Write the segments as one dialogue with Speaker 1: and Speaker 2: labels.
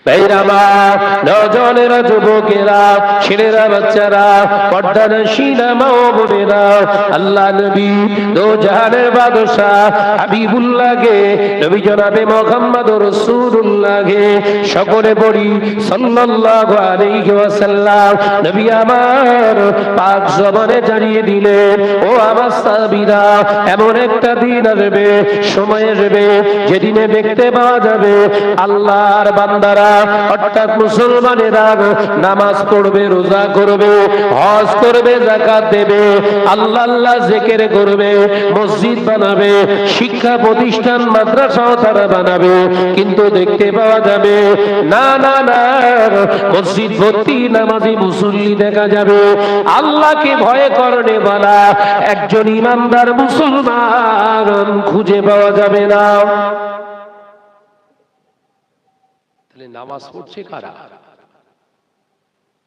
Speaker 1: ভাইরামা, নজনেরা, যুবকেরা, ছেলেরা, বাচ্চারা, পর্দানশীনা মা ও বোনেরা, আল্লাহ নবী দো জাহানের বাদশাহ হাবিবুল্লাহকে, নবী জনাবে মুহাম্মদুর রাসূলুল্লাহকে সকলে পড়ি সাল্লাল্লাহু আলাইহি ওয়াসাল্লাম। নবী আমার পাক জবানে জানিয়ে দিলেন, ও আমার সাহাবীরা, এমন একটা দিন আসবে, সময় আসবে, যেদিনে দেখতে পাওয়া যাবে আল্লাহর বান্দারা অর্থাৎ মুসলমানেরা নামাজ পড়বে, রোজা করবে, হজ করবে, যাকাত দেবে, আল্লাহ আল্লাহ জিকির করবে, মসজিদ বানাবে, শিক্ষা প্রতিষ্ঠান মাদ্রাসাও তারা বানাবে, কিন্তু দেখতে পাওয়া যাবে না না না, মসজিদ ভর্তি নামাজি মুসল্লি দেখা যাবে, আল্লাহকে ভয় করনে বলা একজন ইমানদার মুসলমান খুঁজে পাওয়া যাবে না। তাহলে নামাজ পড়ছে কারা?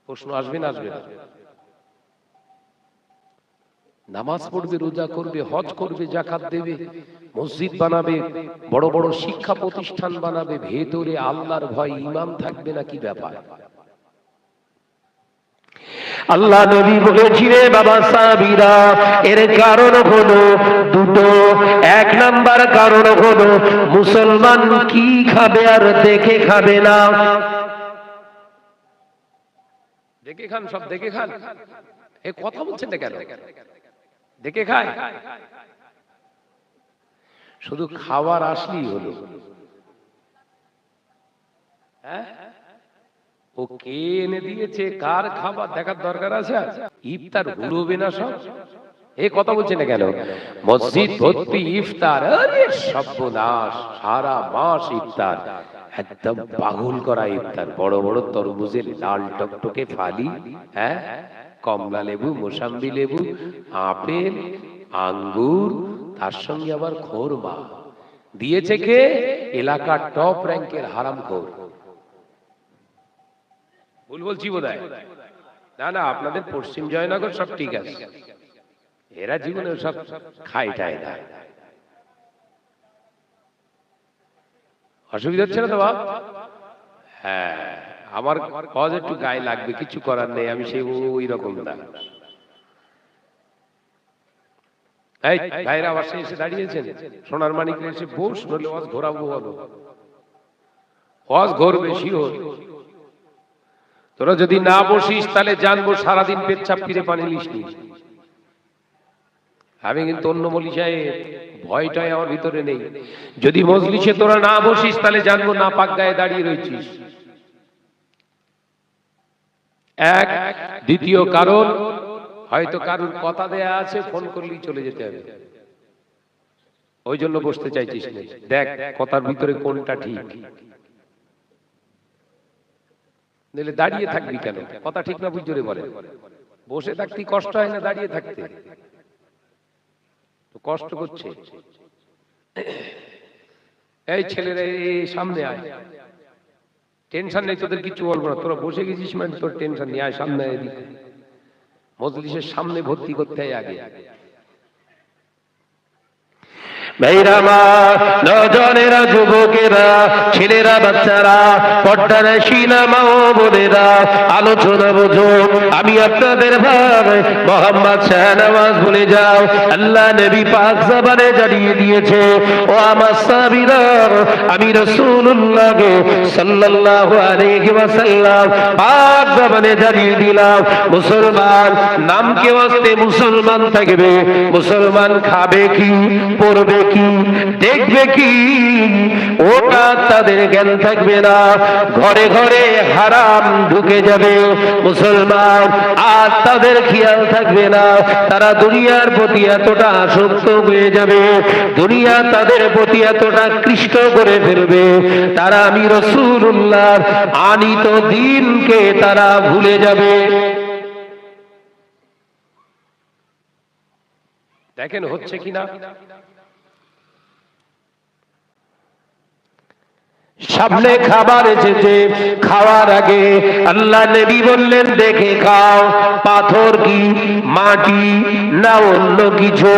Speaker 1: প্রশ্ন আসবে না? আসবে না? নামাজ পড়বে, রোজা করবে, হজ করবে, যাকাত দেবে, মসজিদ বানাবে, বড় বড় শিক্ষা প্রতিষ্ঠান বানাবে, ভেতরে আল্লাহর ভয় ঈমান থাকবে না, কি ব্যাপার? আল্লাহ নবী বলেছিলেন, বাবা সাহাবীরা, এর কারণ হলো দুটো। এক নাম্বার কারণ হলো মুসলমান কি খাবে আর দেখে খাবে না। দেখে খান, সব দেখে খান। এ কথা বলছেন না কেন? দেখে খায়, শুধু খাবার আসলেই হলো। হ্যাঁ, ও কে এনে দিয়েছে, কার খাবার দেখার দরকার আছে? ইফতার হুড়োবে না সব? এই কথা বলছে না কেন? মসজিদ ভর্তি ইফতার, আরে সর্বনাশ, সারা মাস ইফতার, একদম পাগল করা ইফতার, বড় বড় তরমুজের লাল টকটকে ফালি, হ্যাঁ, কমলা লেবু, মোসাম্বি লেবু, আপেল, আঙ্গুর, তার সঙ্গে আবার খোরমা দিয়েছে কে? এলাকার টপ র্যাঙ্কের হারামখোর। ভুল বলছি বোধহয়? না না, আপনাদের পশ্চিম জয়নগর সব ঠিক আছে, এরা জীবনে সব খাই টাই না। অসুবিধা হচ্ছে না তো বাপ? হ্যাঁ, আমার কজ একটু গায়ে লাগবে, কিছু করার নেই, আমি সেই ওই রকম না। এই ভাইরা আবার এসে দাঁড়িয়েছেন, সোনার মানিক এসে বস, নইলে ওয়াজ ঘোরাবো, বলো ওয়াজ ঘোরবে শিওর। তোরা যদি না বসিস তাহলে জানবো সারাদিন পেচ্ছাপ ফিরে পানি লিসনি। আমি কিন্তু অন্য মলি সাহেব, ভয়টাই আমার ভিতরে নেই। যদি মজলিসে তোরা না বসিস তাহলে জানবো না পাক গায়ে দাঁড়িয়ে রয়েছিস। এক, দ্বিতীয় কারণ, হয়তো কারুর কথা দেয়া আছে, ফোন করলেই চলে যেতে হবে, ওই জন্য বসতে চাইছিস না। দেখ কথার ভিতরে কোনটা ঠিক, নইলে দাঁড়িয়ে থাকবি কেন? কথা ঠিক না বুঝ জোরে বলে। বসে থাকতে কষ্ট হয় না দাঁড়িয়ে থাকতে? তো কষ্ট করছে। এই ছেলেরা সামনে আয়, টেনশন নেই, তোদের কিছু বলবো না, তোরা বসে গেছিস মানে তোর টেনশন নেই, আয় সামনে আয়, মজলিসের সামনে ভর্তি করতে হয় আগে। ভাইরামা, নজনেরা, যুবকেরা, ছেলেরা, বাচ্চারা, পর্দানশীনা মা ও বোনেরা, আলোচনা বোঝো। আমি আপনাদের ভাই মোহাম্মদ শাহনওয়াজ বলে যাও, আল্লাহ নবী পাক জবানে জানিয়ে দিয়েছে, ও আমার সাহাবীরা, আমি রাসূলুল্লাহকে সাল্লাল্লাহু আলাইহি ওয়াসাল্লাম পাক জবানে জানিয়ে দিলাম, মুসলমান নামকে ওয়াস্তে মুসলমান থাকবে, মুসলমান খাবে কি, পড়বে কি, দেখবে কি, ওটা তাদের জ্ঞান থাকবে না। ঘরে ঘরে হারাম ঢুকে যাবে মুসলমান, আর তাদের খেয়াল থাকবে না। তারা দুনিয়ার প্রতি এতটা আসক্ত হয়ে যাবে, দুনিয়া তাদের প্রতি এতটা কৃষ্ট করে ফেলবে, তারা আমি রাসূলুল্লাহর আনিত দ্বীনকে তারা ভুলে যাবে। দেখেন হচ্ছে কিনা। সামনে খাবার এসেছে, খাওয়ার আগে আল্লাহ নবী বললেন দেখে খাও, পাথর কি মাটি না অন্য কিছু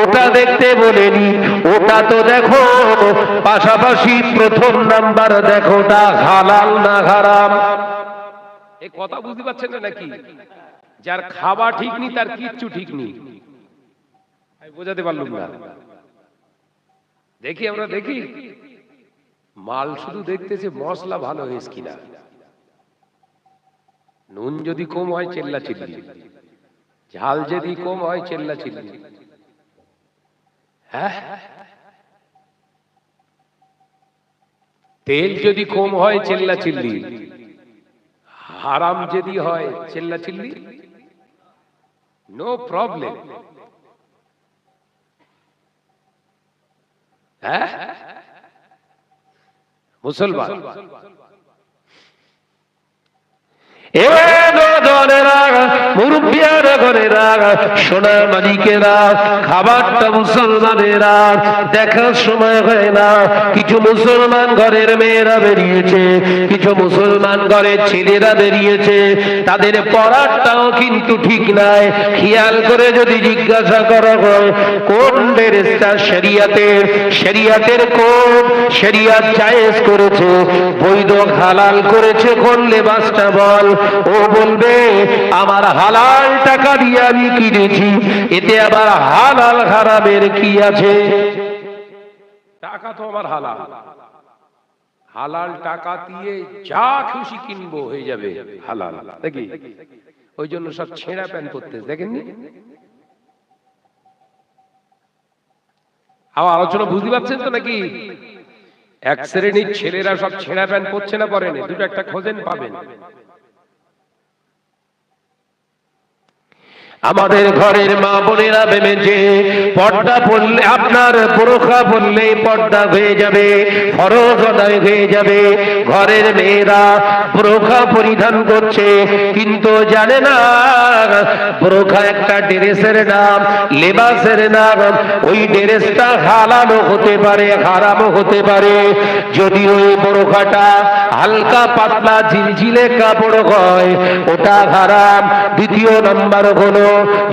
Speaker 1: ওটা দেখতে বলেনি, ওটা তো দেখো, পাশাপাশি প্রথম নাম্বার দেখো ওটা হালাল না হারাম। এই কথা বুঝতে পারছেন না নাকি? যার খাওয়া ঠিক নেই তার কিচ্ছু ঠিক নেই। আমি বোঝাতে পারলাম না? দেখি আমরা দেখি মাল শুধু দেখতেছে মশলা ভালো হয়েছে কিনা, নুন যদি কম হয় চেল্লা চিল্লি, ঝাল যদি কম হয় চেল্লা চিল্লি, হ্যাঁ তেল যদি কম হয় চেল্লা চিল্লি, হারাম যদি হয় চেল্লা চিল্লি, নো প্রবলেম। হ্যাঁ মুসলমান সোনার মালিকেরা, খাবারটা মুসলমানেরা দেখার সময় হয় না। কিছু মুসলমান ঘরের মেয়েরা বেরিয়েছে, কিছু মুসলমান ঘরের ছেলেরা বেরিয়েছে, তাদের পড়াটাও কিন্তু ঠিক নাই। খেয়াল করে যদি জিজ্ঞাসা করা হয় কোন ড্রেসটা শরিয়াতের, শরিয়াতের কোন শরিয়াত জায়েজ করেছে, বৈধ হালাল করেছে, কোন লেবাসটা বল, ও বলবে আমার হালাল টাকা দিয়ে আমি কিনেছি, এতে আবার হালাল হারামের কি আছে? টাকা তো আমার হালাল, হালাল টাকা দিয়ে যা খুশি কিনবো হয়ে যাবে হালাল নাকি? ওই জন্য সব ছেঁড়া প্যান্ট পরতে দেখেননি? আমার আলোচনা বুঝতে পারছেন তো নাকি? এক শ্রেণীর ছেলেরা সব ছেঁড়া প্যান্ট পরছে না, পরেনি, দুটো একটা খোঁজেন পাবেন। আমাদের ঘরের মা বোনেরা ভেবেছে পর্দা পড়লে, আপনার বোরখা পড়লে পর্দা হয়ে যাবে, ফরজ আদায় হয়ে যাবে। ঘরের মেয়েরা বোরখা পরিধান করছে, কিন্তু জানে না বোরখা একটা ড্রেসের নাম, লেবাসের নাম। ওই ড্রেসটা হালালও হতে পারে, হারামও হতে পারে। যদি ওই বোরখাটা হালকা পাতলা ঝিলঝিলে কাপড় হয় ওটা হারাম। দ্বিতীয় নাম্বার হলো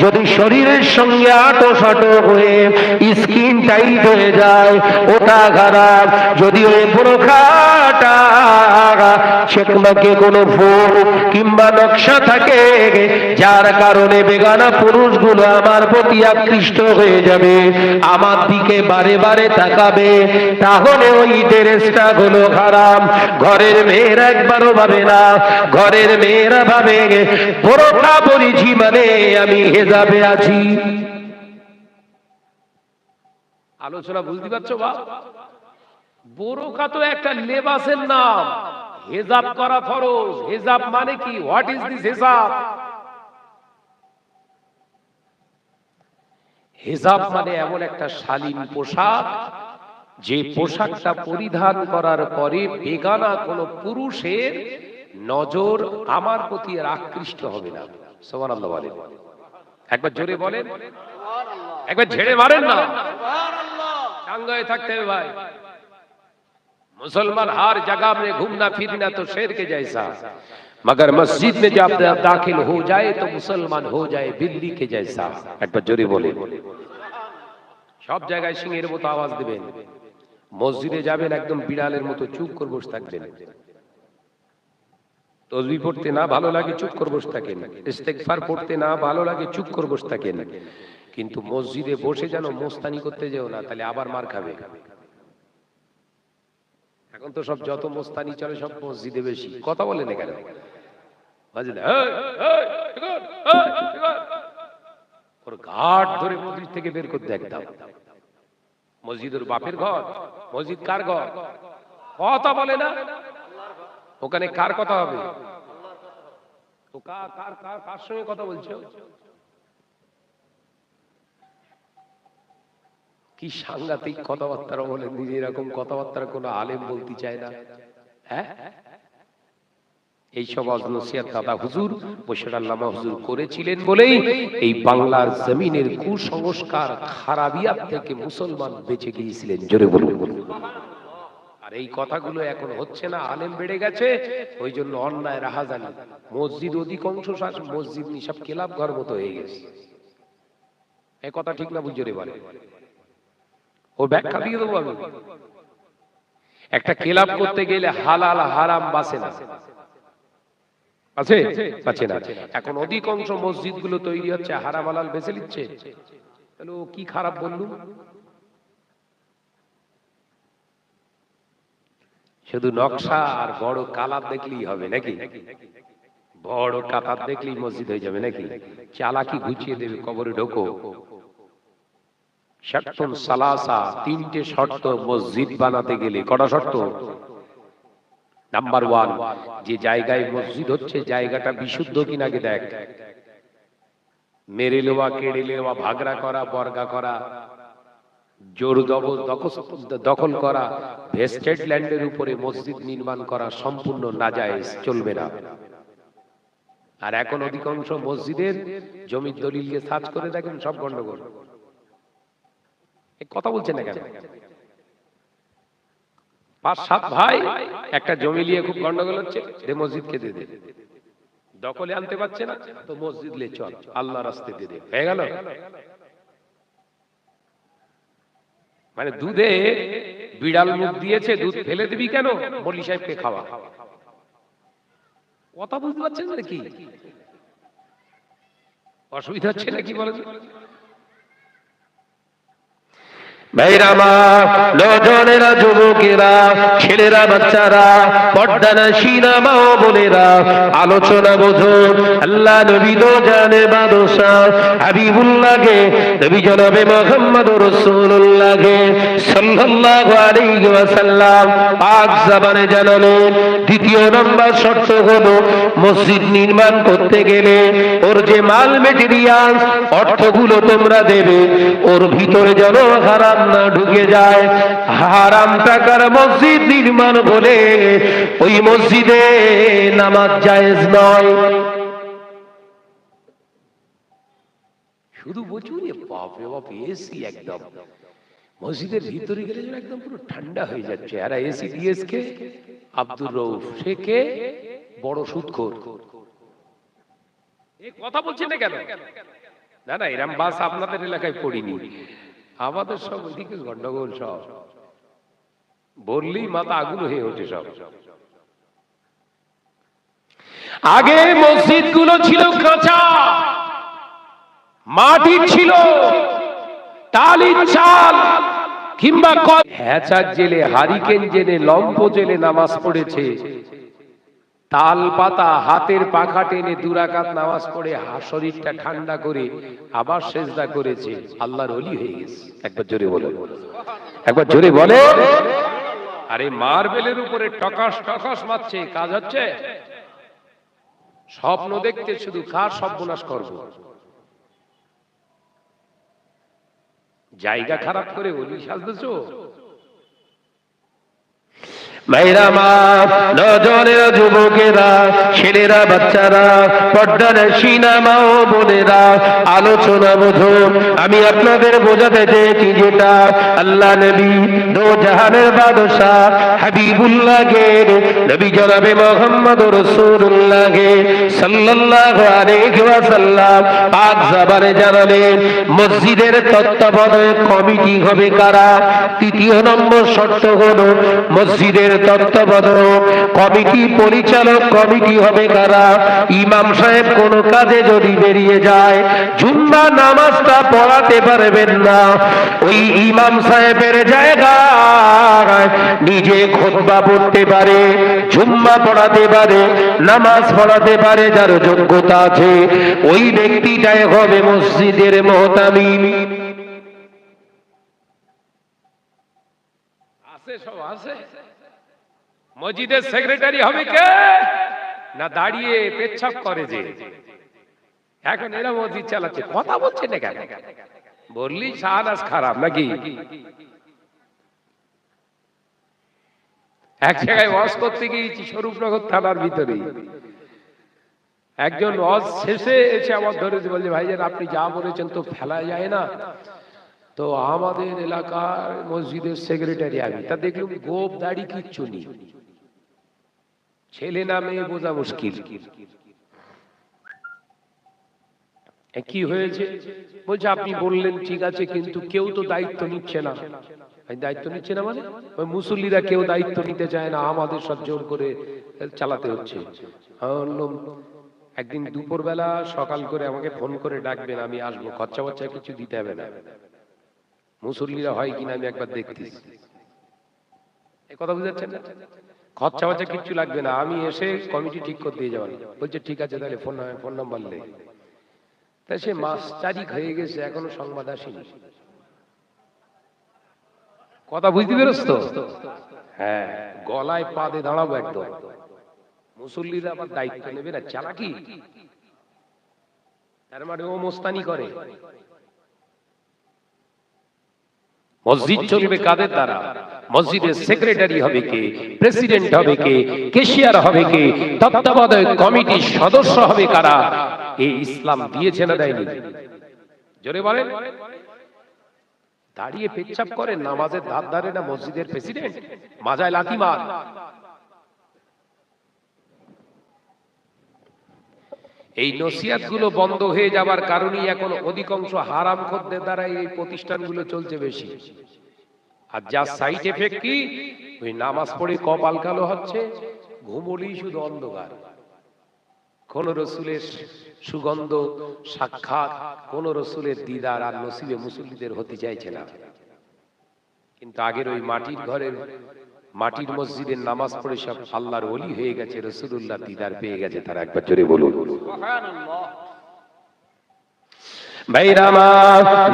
Speaker 1: যদি শরীরের সঙ্গে আটো সাটো হয়ে স্কিন টাইট হয়ে যায় ওটা খারাপ। যদি ওই বোরখাটা সেখানে কোনো ফুল কিংবা নকশা থাকে যার কারণে বেগানা পুরুষগুলো আমার প্রতি আকৃষ্ট হয়ে যাবে, আমার দিকে বারে বারে তাকাবে, তাহলে ওই ড্রেসটা হলো খারাপ। ঘরের মেয়েরা একবারও ভাবে না, ঘরের মেয়েরা ভাবে বোরখা পরেছি মানে আমি হেজাবে আছি। আলোচনা বুঝতে পারছো বাপ? বোরখা তো একটা লেবাসের নাম, হেজাব করা ফরজ। হেজাব মানে কি? হোয়াট ইজ দিস হেজাব? হেজাব মানে এমন একটা শালীন পোশাক, যে পোশাকটা পরিধান করার পরে বেগানা কোন পুরুষের নজর আমার প্রতি আর আকৃষ্ট হবে না। সুবহানাল্লাহ বলেন, একবার জোরে বলেন, একবার ঝেড়ে মারেন না। টাঙ্গায় থাকতে হবে ভাই। मुसलमान हर जगह में घूमना फिरना तो शेर के जैसा, मगर मस्जिद में जब दाखिल हो जाए तो मुसलमान हो जाए बिल्ली के जैसा। एक बार जोरे बोले, सब जगह सिंहेर मतो आवाज दिबेन, मस्जिदे जाबेन एकदम बिड़ालेर मतो चुप करे बসে থাকবেন। তসবিহ পড়তে না ভালো লাগে চুপ করে বসে থাকেন, ইস্তেগফার পড়তে না ভালো লাগে চুপ করে বসে থাকেন, কিন্তু মসজিদে বসে যেন মোস্তানি করতে যেও না, তাহলে আবার মার খাবে। এখন তো সব যত মোস্তানি চলে সব মসজিদে বেশি। কথা বলেন কেন? ওর ঘাট ধরে মসজিদ থেকে বের করতে একদম। মসজিদের বাপের ঘর, মসজিদ কার ঘর? কথা বলে না, ওখানে কার কথা হবে? তো কার সঙ্গে কথা বলছো? কি সাংঘাতিক কথাবার্তা বলে, নিজে এরকম কথাবার্তা কোনো আলেম বলতে চায় না। হ্যাঁ, এইসব নসিহত দাদা হুজুর বশির আল্লামা হুজুর করেছিলেন বলেই এই বাংলার জমিনের কুসংস্কার খারাপিয়াত থেকে মুসলমান বেঁচে গিয়েছিলেন। জোরে বলুন। আর এই কথাগুলো এখন হচ্ছে না, আলেম বেড়ে গেছে, ওই জন্য অন্যায় রাহাজানি। মসজিদ অধিকাংশ মসজিদ সব ক্লাব ঘর মতো হয়ে গেছে। এই কথা ঠিক না বুঝে রে বলে, ও ব্যাখ্যা দিয়ে দেবো আমি। একটা ক্লাব করতে গেলে হালাল হারাম বাঁচে না, আছে বাঁচে না। এখন অধিকাংশ মসজিদ গুলো তৈরি হচ্ছে হারাম হালাল বেছে নিচ্ছে, তাহলে ও কি খারাপ বললুম? শুধু নকশা আর বড় কালার দেখলেই হবে নাকি? বড় কাতার দেখলেই মসজিদ হয়ে যাবে নাকি? চালাকি গুছিয়ে দেবে, কবরে ঢোকো। শার্তুন সালাসা, তিনটে শর্ত মসজিদ বানাতে গেলে। কটা শর্ত? নাম্বার 1, যে জায়গায় মসজিদ হচ্ছে জায়গাটা বিশুদ্ধ কিনা আগে দেখ। মেরে নেওয়া, কেড়ে নেওয়া, ভাগরা করা, বর্গা করা, জোর দখল করা, ভেস্টেড ল্যান্ডের উপরে মসজিদ নির্মাণ করা সম্পূর্ণ নাজায়েজ, চলবে না। আর এখন অধিকাংশ মসজিদের জমির দলিলকে সার্চ করে দেখেন, সব গন্ডগোল। কথা বলছেন না কেন? 5-7 ভাই একটা জমি নিয়ে খুব গন্ডগোল হচ্ছে, দে মসজিদকে দে, দখলে আনতে পারছে না তো মসজিদ লে চল, আল্লাহ রাস্তে দে, হয়ে গেল। মানে দুধে বিড়াল মুখ দিয়েছে, দুধ ফেলে দিবি কেন? মৌলভী সাহেবকে খাওয়া। কথা বুঝতে পারছেন নাকি? অসুবিধা হচ্ছে নাকি বলেন? ভাইরামা, নজনেরা, যুবকেরা, ছেলেরা, বাচ্চারা, পর্দানশীনা মা ও বোনেরা, আলোচনা বুঝুন। আল্লাহ নবী দো জানে বাদশাহ হাবিবুল্লাহকে, নবী জনাবে মুহাম্মদুর রাসূলুল্লাহকে সাল্লাল্লাহু আলাইহি ওয়াসাল্লাম পাক জবানে জানালেন, দ্বিতীয় নম্বর শর্ত হলো মসজিদ নির্মাণ করতে গেলে ওর যে মাল মেটেরিয়াল অর্থগুলো তোমরা দেবে, ওর ভিতরে যেন হারাম না ঢুকে যায়। হারাম টাকার মসজিদ নির্মাণ বলে ওই মসজিদে নামাজ জায়েজ নয়। শুধু বলছি বাপ রে বাপ, এসি একদম মসজিদের ভিতরে গেলে যেন একদম পুরো ঠান্ডা হয়ে যাচ্ছে। আর এসি দিয়েছে আব্দুর রউফ, সে কে? বড় সুদখোর। এই কথা বলছেন না কেন? না না, এরম বাস আপনাদের এলাকায় পড়িনি, আমাদের সব ওইদিকে গন্ডগোল। সব বললেই মাথা আগুন হয়ে ওঠে সব। আগে মসজিদ গুলো ছিল কাঁচা, মাটির ছিল, টালির চাল কিংবা হ্যাচাক জেলে, হারিকেন জেলে, লম্ফ জেলে নামাজ পড়েছে। তাল পাতা হাতের পাখা টেনে 2 রাকাত নামাজ পড়ে শরীরটা ঠান্ডা করে আবার সেজদা করেছে, আল্লাহর ওলি হয়ে গেছে। একবার জোরে বলে, একবার জোরে বলে। আরে মার্বেলের উপরে টকাস টকাস মারছে, কাজ হচ্ছে? স্বপ্ন দেখতে শুধু কার সর্বনাশ করব, জায়গা খারাপ করে ওলি সাজতেছো। ভাইরা মা, নজনেরা, যুবকেরা, ছেলেরা, বাচ্চারা, পর্দানশীনা মা ও বোনেরা, আলোচনা বুঝুন। আমি আপনাদের বোঝাতে চেয়েছি যেটা আল্লাহ নবী দো জাহানের বাদশাহ হাবিবুল্লাহকে, নবী জনাবে মুহাম্মদুর রাসূলুল্লাহকে সাল্লাল্লাহু আলাইহি ওয়াসাল্লাম পাক জবানে জানালেন, মসজিদের তত্ত্বাবধায়ক কমিটি হবে কারা? তৃতীয় নম্বর শর্ত হলো মসজিদের তত্ত্বাবধায়ক কমিটি, পরিচালক কমিটি হবে কারা? ইমাম সাহেব কোন কাজে যদি বেরিয়ে যায়, জুম্মা নামাজটা পড়াতে পারবেন না, ওই ইমাম সাহেবের জায়গায় নিজে খুতবা পড়তে পারে, জুম্মা পড়াতে পারে, নামাজ পড়াতে পারে, যার যোগ্যতা আছে, ওই ব্যক্তিটাই হবে মসজিদের মুহতামিম। আছে সব আছে। মসজিদের সেক্রেটারি হবে কে? না দাঁড়িয়ে পেচ্ছাপ করে যে, এখন এরা মসজিদ চালাচ্ছে। কথা বলছে না কেন? বললি শাহনাজ খারাপ নাকি? এক জায়গায় ওয়াজ করতে গিয়েছি স্বরূপনগর থানার ভিতরেই, একজন ওয়াজ শেষে এসে আমার ধরেছে, বলছে ভাইজান আপনি যা বলেছেন তো ফেলা যায় না, তো আমাদের এলাকার মসজিদের সেক্রেটারি আমি, তা দেখলাম গোপ দাড়ি কিচ্ছু নেই, ছেলে না মেয়ে বোঝা মুশকিল। কি হয়েছে বলছে, আপনি বললেন ঠিক আছে, কিন্তু কেউ তো দায়িত্ব নিচ্ছে না। দায়িত্ব নিচ্ছে না মানে ওই মুসল্লিরা কেউ দায়িত্ব নিতে চায় না, আমাদের সব জোর করে চালাতে হচ্ছে। একদিন দুপুর বেলা সকাল করে আমাকে ফোন করে ডাকবেন, আমি আসবো, খরচা বচ্চা কিছু দিতে হবে না, মুসল্লিরা হয় কিনা আমি একবার দেখতেছি। এই কথা বুঝাচ্ছেন না, খরচা বচ্চা কিচ্ছু লাগবে না, আমি এসে কমিটি ঠিক করে দিয়ে যাবেন। বলছে ঠিক আছে, তাহলে ফোন নাম্বার লে। তাই সে মাস 4 হয়ে গেছে, এখনো সংবাদ আসেনি। কথা বুঝতে পেরেছ তো? হ্যাঁ, গলায় পা দিয়ে দাঁড়াবো একদম। মুসল্লিরা আবার দায়িত্ব নেবে না, চালাকি। তার মানে ও মোস্তানি করে। মসজিদ চলবে কাদের দ্বারা? মসজিদের সেক্রেটারি হবে কে, প্রেসিডেন্ট হবে কে, ক্যাশিয়ার হবে কে, তত্ত্বাবধায়ক কমিটির সদস্য হবে কারা? এই ইসলাম দিয়েছে না দেয়নি? জোরে বলেন। দাঁড়িয়ে পেচ্ছাপ করে নামাজের ধার ধারে না মসজিদের প্রেসিডেন্ট? মাজায় লাথি মার। এই নসিহত গুলো বন্ধ হয়ে যাবার কারণেই এখন অধিকাংশ হারামখোরদের দ্বারা এই প্রতিষ্ঠানগুলো চলছে বেশি। আর যা সাইড এফেক্ট কি, ওই নামাজ পড়ে কপাল কালো হচ্ছে, ঘুমলেই শুধু অন্ধকার, কোন রসুলের সুগন্ধ সাক্ষাৎ, কোন রসুলের দিদার আর নসিবে মুসল্লিদের হতে চাইছে না। কিন্তু আগের ওই মাটির ঘরের মাটির মসজিদের নামাজ পড়ে সব আল্লাহর ওলি হয়ে গেছে, রাসূলুল্লাহ দিদার পেয়ে গেছে তারা। একবার জোরে বলুন সুবহানাল্লাহ। ভাইরামা,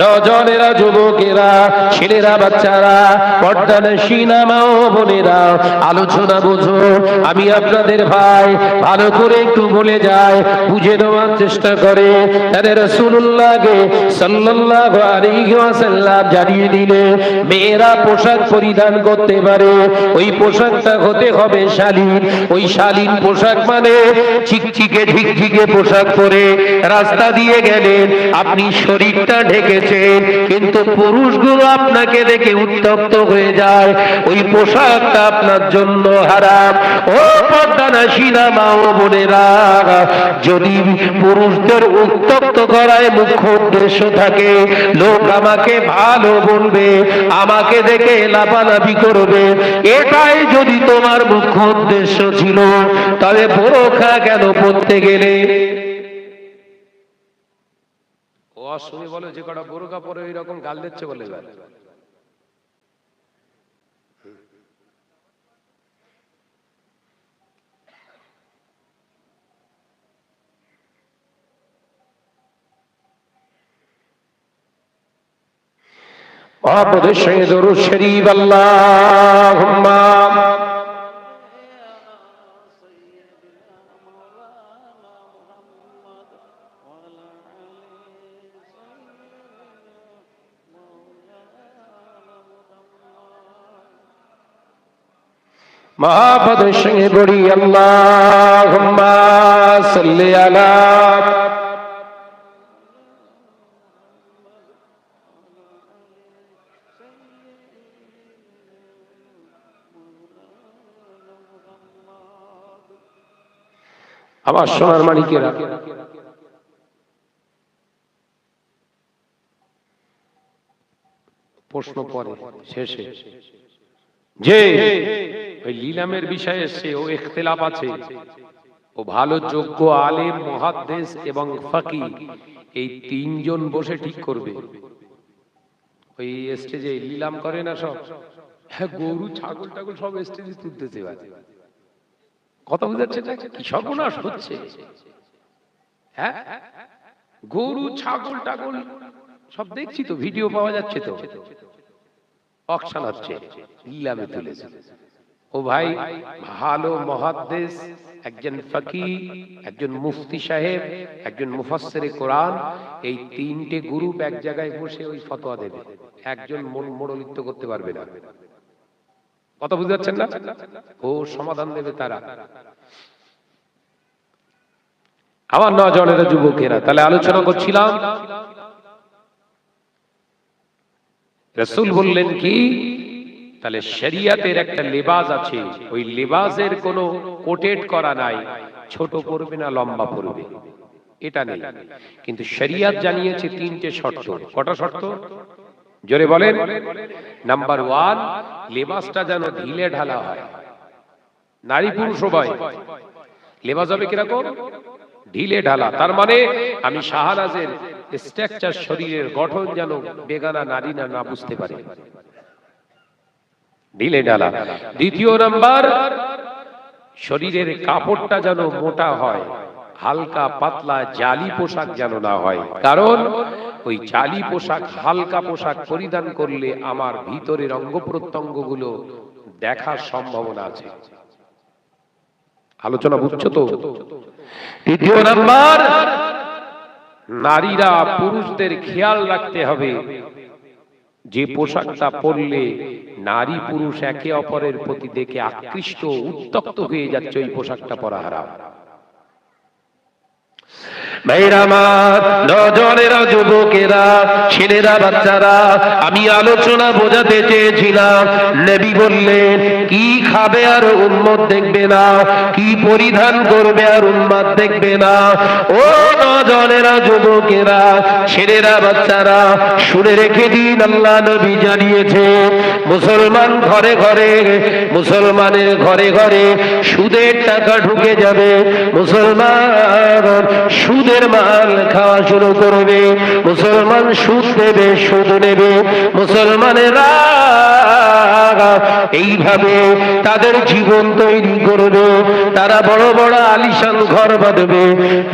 Speaker 1: নজনেরা, যুবকেরা, ছেলেরা, বাচ্চারা, পর্দানশীনা মা ও বোনেরা, আলোচনা বুঝো। আমি আপনাদের ভাই, ভালো করে একটু বলে যায়, বুঝে নেওয়ার চেষ্টা করে। তাদের রাসূলুল্লাহকে সাল্লাল্লাহু আলাইহি ওয়াসাল্লাম জানিয়ে দিলে মেয়েরা পোশাক পরিধান করতে পারে, ওই পোশাকটা হতে হবে শালীন। ওই শালীন পোশাক মানে চিকচিকে ঝিকঝিকে পোশাক পরে রাস্তা দিয়ে গেলেন, আপনি শরীরটা ঢেকেছেন, কিন্তু পুরুষগুলো আপনাকে দেখে উত্তপ্ত হয়ে যায়, ওই পোশাকটা আপনার জন্য হারাম। ও পর্দানশীলা মা ও বোনেরা, যদি পুরুষদের উত্তপ্ত করায় মুখ্য উদ্দেশ্য থাকে, লোক আমাকে ভালো বলবে, আমাকে দেখে লাফালাফি করবে, এটাই যদি তোমার মুখ্য উদ্দেশ্য ছিল, তবে বোরখা কেন পরতে গেলে? শুনে বলো, যে কটা বোরকা পরে ওই রকম গাল দিচ্ছে বলে এবার। মহাপদের সঙ্গে দরুদ শরীফ, আল্লাহুম্মা মহাপদের সঙ্গে বলি, আল্লাহুম্মা সাল্লি আলা। আমার সোনার মানিকেরা, প্রশ্ন পরে শেষে যে ওই লিলামের বিষয়ে এসছে, ও ইখতিলাফ আছে, ও ভালো যোগ্য আলেম, মুহাদ্দিস এবং ফাকিহ, এই তিনজন বসে ঠিক করবে। ওই স্টেজে লিলাম করে না সব, গরু ছাগল টাগল সব স্টেজে তুলতেছে, কথা বুঝাচ্ছে না? কি সর্বনাশ হচ্ছে! হ্যাঁ, গরু ছাগল টাগল সব দেখছি তো, ভিডিও পাওয়া যাচ্ছে তো, অকশন হচ্ছে, লিলামে তুলেছে। ও ভাই, ভালো মুহাদ্দিস, একজন ফাকিহ, একজন মুফতি সাহেব, একজন মুফাসসিরে কোরআন, এই তিনটে গ্রুপ এক জায়গায় বসে ওই ফতোয়া দেবে, একজন মোড়লিত্ব করতে পারবে না। কথা বুঝতে পারছেন না? ও সমাধান দেবে তারা। আমার নজনেরা, যুবকেরা, তাহলে আলোচনা করছিলাম রাসূল বললেন কি, তাহলে শরিয়াতের একটা লেবাস আছে, ওই লেবাসের কোনো কোটেড করা নাই, ছোট পড়বে না লম্বা পড়বে, এটা নেই। কিন্তু শরিয়াত জানিয়েছে তিনটে শর্ত। কটা শর্ত? জোরে বলেন। নাম্বার 1, লেবাসটা যেন ঢিলে ঢালা হয়। নারী পুরুষ উভয় লেবাস হবে কিরকম? ঢিলে ঢালা। তার মানে আমি শাহনাজের স্ট্রাকচার, শরীরের গঠন যেন বেগানা নারী না বুঝতে পারে, ঢিলে ঢালা। দ্বিতীয় নাম্বার, শরীরের কাপড়টা যেন মোটা হয়, হালকা পাতলা জালি পোশাক যেন না হয়। কারণ ওই জালি পোশাক, হালকা পোশাক পরিধান করলে আমার ভিতরের অঙ্গ প্রত্যঙ্গ গুলো দেখার সম্ভাবনা আছে। আলোচনা বুঝছো তো? তৃতীয় নাম্বার, নারীরা পুরুষদের খেয়াল রাখতে হবে যে পোশাকটা পরলে নারী পুরুষ একে অপরের প্রতি দেখে আকৃষ্ট, উত্তক্ত হয়ে যাচ্ছে, ওই পোশাকটা পরা হারাম। ভাইরা আমার, নজরেরা, যুবকেরা, ছেলেরা, বাচ্চারা, আমি আলোচনা বোঝাতে চেয়েছিলাম। নবী বললেন কি খাবে আর উম্মত দেখবে না, কি পরিধান করবে আর উম্মত দেখবে না। ও নজরেরা, যুবকেরা, ছেলেরা, বাচ্চারা, শুনে রেখে দিন, আল্লাহ নবী জানিয়েছে মুসলমান ঘরে ঘরে, মুসলমানের ঘরে ঘরে সুদের টাকা ঢুকে যাবে, মুসলমান সুদের মাল খাওয়া শুরু করবে, মুসলমান সুদ দেবে, সুদ নেবে। মুসলমানেরা এইভাবে তাদের জীবন তৈরি করবে। তারা বড় বড় আলিশান ঘর বাঁধবে,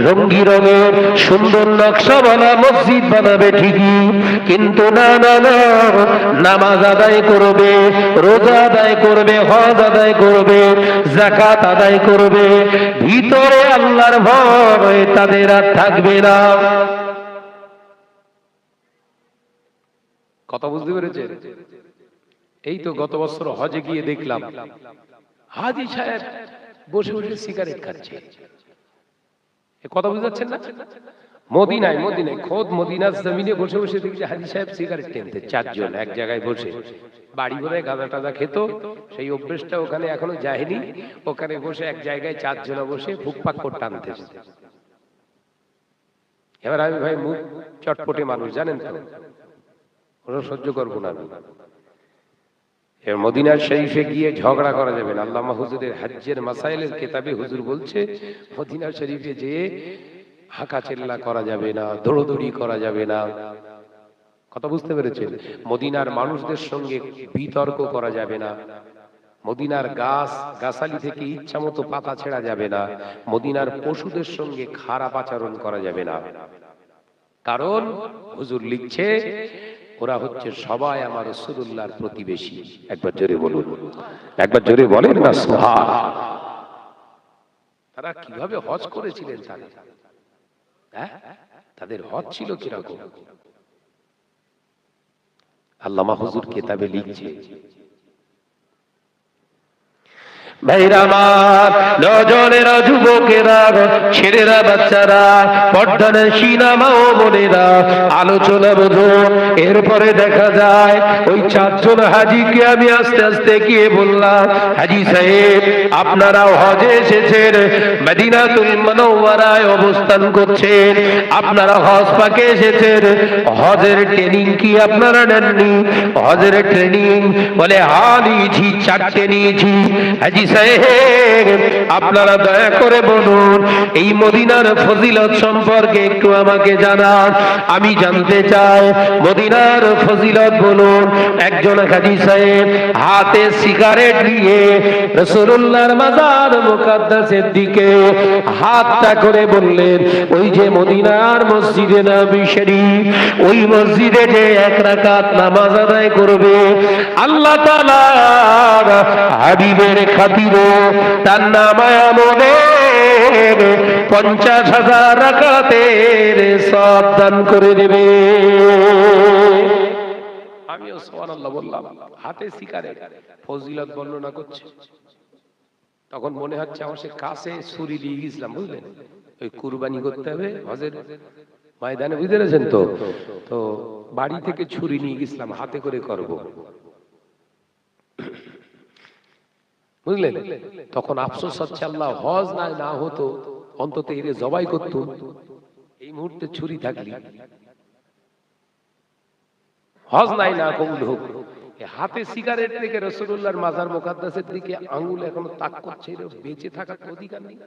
Speaker 1: রঙ্গি রঙের সুন্দর নকশা বলা মসজিদ বানাবে ঠিকই, কিন্তু না না না, নামাজ আদায় করবে, রোজা আদায় করবে, হজ আদায় করবে, যাকাত আদায় করবে, ভিতরে আল্লাহর ভয় তাদের আর থাকবে না। কথা বুঝতে পেরেছেন? এই তো গত বছর হজে গিয়ে দেখলাম হাজী সাহেব বসে বসে সিগারেট খাচ্ছে। কথা বুঝতে পারছেন না? মদিনায়, মদিনায় খোদ মদিনার জমিনে বসে বসে দেখছি হাজী সাহেব সিগারেট টেনতে, 4 জন এক জায়গায় বসে। বাড়ি ঘরে গাঁজা টাজা খেত, সেই অভ্যেসটা ওখানে এখনো যায়নি। ওখানে বসে এক জায়গায় 4 জন বসে ফুকপাক করে টানতে। এবার আমি ভাই মুখ চটপটে মানুষ, জানেন তো, ওরা সহ্য করবো না। মদিনার শরীফে গিয়ে ঝগড়া করা যাবে না। আল্লামা হুজুরের হজ্জের মাসাইলের কিতাবে হুজুর বলছে মদিনার শরীফে যে হাঁকা চেল্লা করা যাবে না, দৌড়দৌড়ি করা যাবে না। কথা বুঝতে পেরেছেন? মদিনার মানুষদের সঙ্গে বিতর্ক করা যাবে না, মদিনার গাছ গাছালি থেকে ইচ্ছা মতো পাতা ছেড়া যাবে না, মদিনার পশুদের সঙ্গে খারাপ আচরণ করা যাবে না। কারণ হুজুর লিখছে ওরা হচ্ছে সবাই আমার রাসূলুল্লাহর প্রতিবেশী। একবার জোরে বলুন, একবার জোরে বলেন না সুবহান। তারা কিভাবে হজ করেছিলেন, তাদের হজ ছিল কিরকম? আল্লামা হুজুর কিতাবে লিখছে, ভাইরা আমার, নজরেরা, যুবকেরা, ছেলেরা, বাচ্চারা, পর্দানশীনা মা ও বোনেরা, আলোচনা বুঝুন। এরপরে দেখা যায় ওই 4 জন হাজীকে আমি আস্তে আস্তে গিয়ে বললাম, হাজী সাহেব আপনারাও হজে এসেছেন, মদিনাতুল মুনাওয়ারায় অবস্থান করছেন, আপনারা হজ পাকে এসেছেন, হজের ট্রেনিং কি আপনারা নেননি? হজের ট্রেনিং বলে হ্যাঁ নিয়েছি, 4টে নিয়েছি। হাজী সাহেব আপনারা দয়া করে বলুন এই মদিনার ফজিলত সম্পর্কে একটু আমাকে জানান, আমি জানতে চাই মদিনার ফজিলত বলুন। একজন হাজী সাহেব হাতে সিগারেট নিয়ে রাসূলুল্লাহর মাজার মুকাদ্দাসের দিকে হাতটা করে বললেন, ওই যে মদিনার মসজিদে নববী শরীফ, ওই মসজিদে যে 1 রাকাত নামাজ আদায় করবে, আল্লাহ তাআলা হাবিবের খাতিরে তার নামায় আমলে 50,000 রাকাতের সওয়াব দান করে দেবে। আমিও সুবহানাল্লাহ বললাম। হাতে সিগারেট ফজিলত বর্ণনা করছে, তখন মনে হচ্ছে আমার সে কাছে ছুরি দিয়ে গেছিলাম, বুঝলেন? ওই কুরবানি করতে হবে হজের ময়দানে, বুঝতে পেরেছেন তো? তো বাড়ি থেকে ছুরি নিয়ে গেছিলাম, হাতে করে করব, বুঝলেন? তখন আফসোস হচ্ছে, আল্লাহ হজ না হতো অন্তত এরে জবাই করতো, এই মুহূর্তে ছুরি থাকলি, হজ নাই না কবুল হোক। হাতে সিগারেট রেখে রাসূলুল্লাহর মাজার মুকাদ্দাসের দিকে আঙ্গুল এখনো তাক করছে, এর বেঁচে থাকার অধিকার নেই।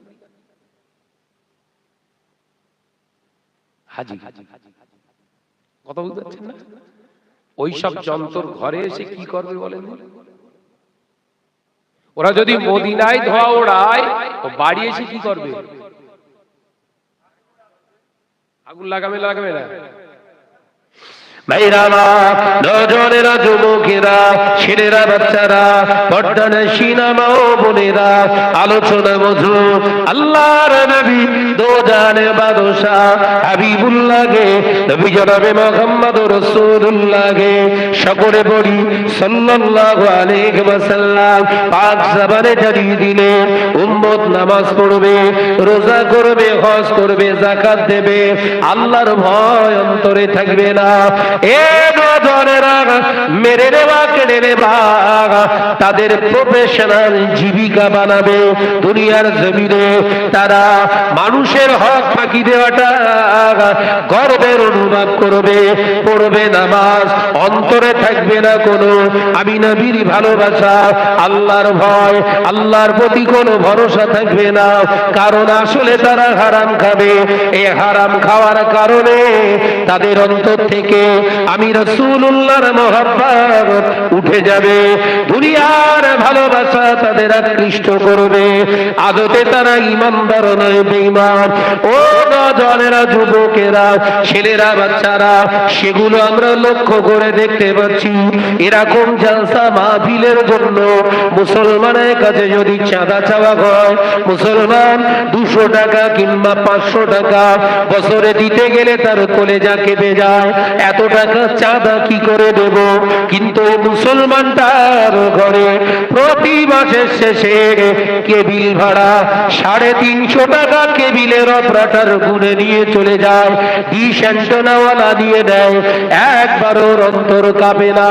Speaker 1: হাজি কথা বুঝতে পারছেন না? ওইসব যন্ত্র ঘরে এসে কি করবে বলেন? ওরা যদি মদিনায় ধোয়া ওড়ায়, তো বাড়ি এসে কি করবে? আগুন লাগাবে না? ভাইরামা, নজনেরা, যুবকেরা, ছেলেরা, বাচ্চারা, পর্দানে সিনেমা ও বোনেরা, আলোচনা মধু আল্লাহর নবী দো জাহানের বাদশাহ হাবিবুল্লাহকে, নবী জনাবে মুহাম্মদ রাসূলুল্লাহকে সকলে বলি সাল্লাল্লাহু আলাইহি ওয়াসাল্লাম পাক জবানে জানিয়ে দিলে উম্মত নামাজ পড়বে, রোজা করবে, হজ করবে, যাকাত দেবে, আল্লাহর ভয় অন্তরে থাকবে না। মেরে নেওয়া, কেড়ে নেওয়া তাদের প্রফেশনাল জীবিকা বানাবে। দুনিয়ার জমিনে তারা মানুষের হক ফাঁকি দেওয়াটা গর্বের অনুভব করবে। পড়বে নামাজ, অন্তরে থাকবে না কোনো আমি নবীর ভালোবাসা, আল্লাহর ভয়, আল্লাহর প্রতি কোনো ভরসা থাকবে না। কারণ আসলে তারা হারাম খাবে। এই হারাম খাওয়ার কারণে তাদের অন্তর থেকে আমি রাসূলুল্লাহর মহব্বত উঠে যাবে, দুনিয়ার ভালোবাসা তাদের আকৃষ্ট করবে। আদতে তারা ঈমানদার নয়, বেঈমান। ও নওজওয়ানেরা, যুবকেরা, ছেলেরা, বাচ্চারা, সেগুলো আমরা লক্ষ্য করে দেখতে পাচ্ছি। এরকম জালসা মাহফিলের জন্য মুসলমানের কাছে যদি চাঁদা চাওয়া হয়, মুসলমান 200 টাকা কিংবা 500 টাকা বছরে দিতে গেলে তার কলেজা কেঁপে যায়, এত টাকা চাঁদা কি করে দেব? কিন্তু মুসলমানটার ঘরে প্রতি মাসের শেষে কেবিল ভাড়া 350 টাকা কেবিলের অপারেটর গুনে নিয়ে চলে যায়, ডিশ অ্যান্টেনাওয়ালা দিয়ে দেয়, একবারও অন্তর কাঁপে না।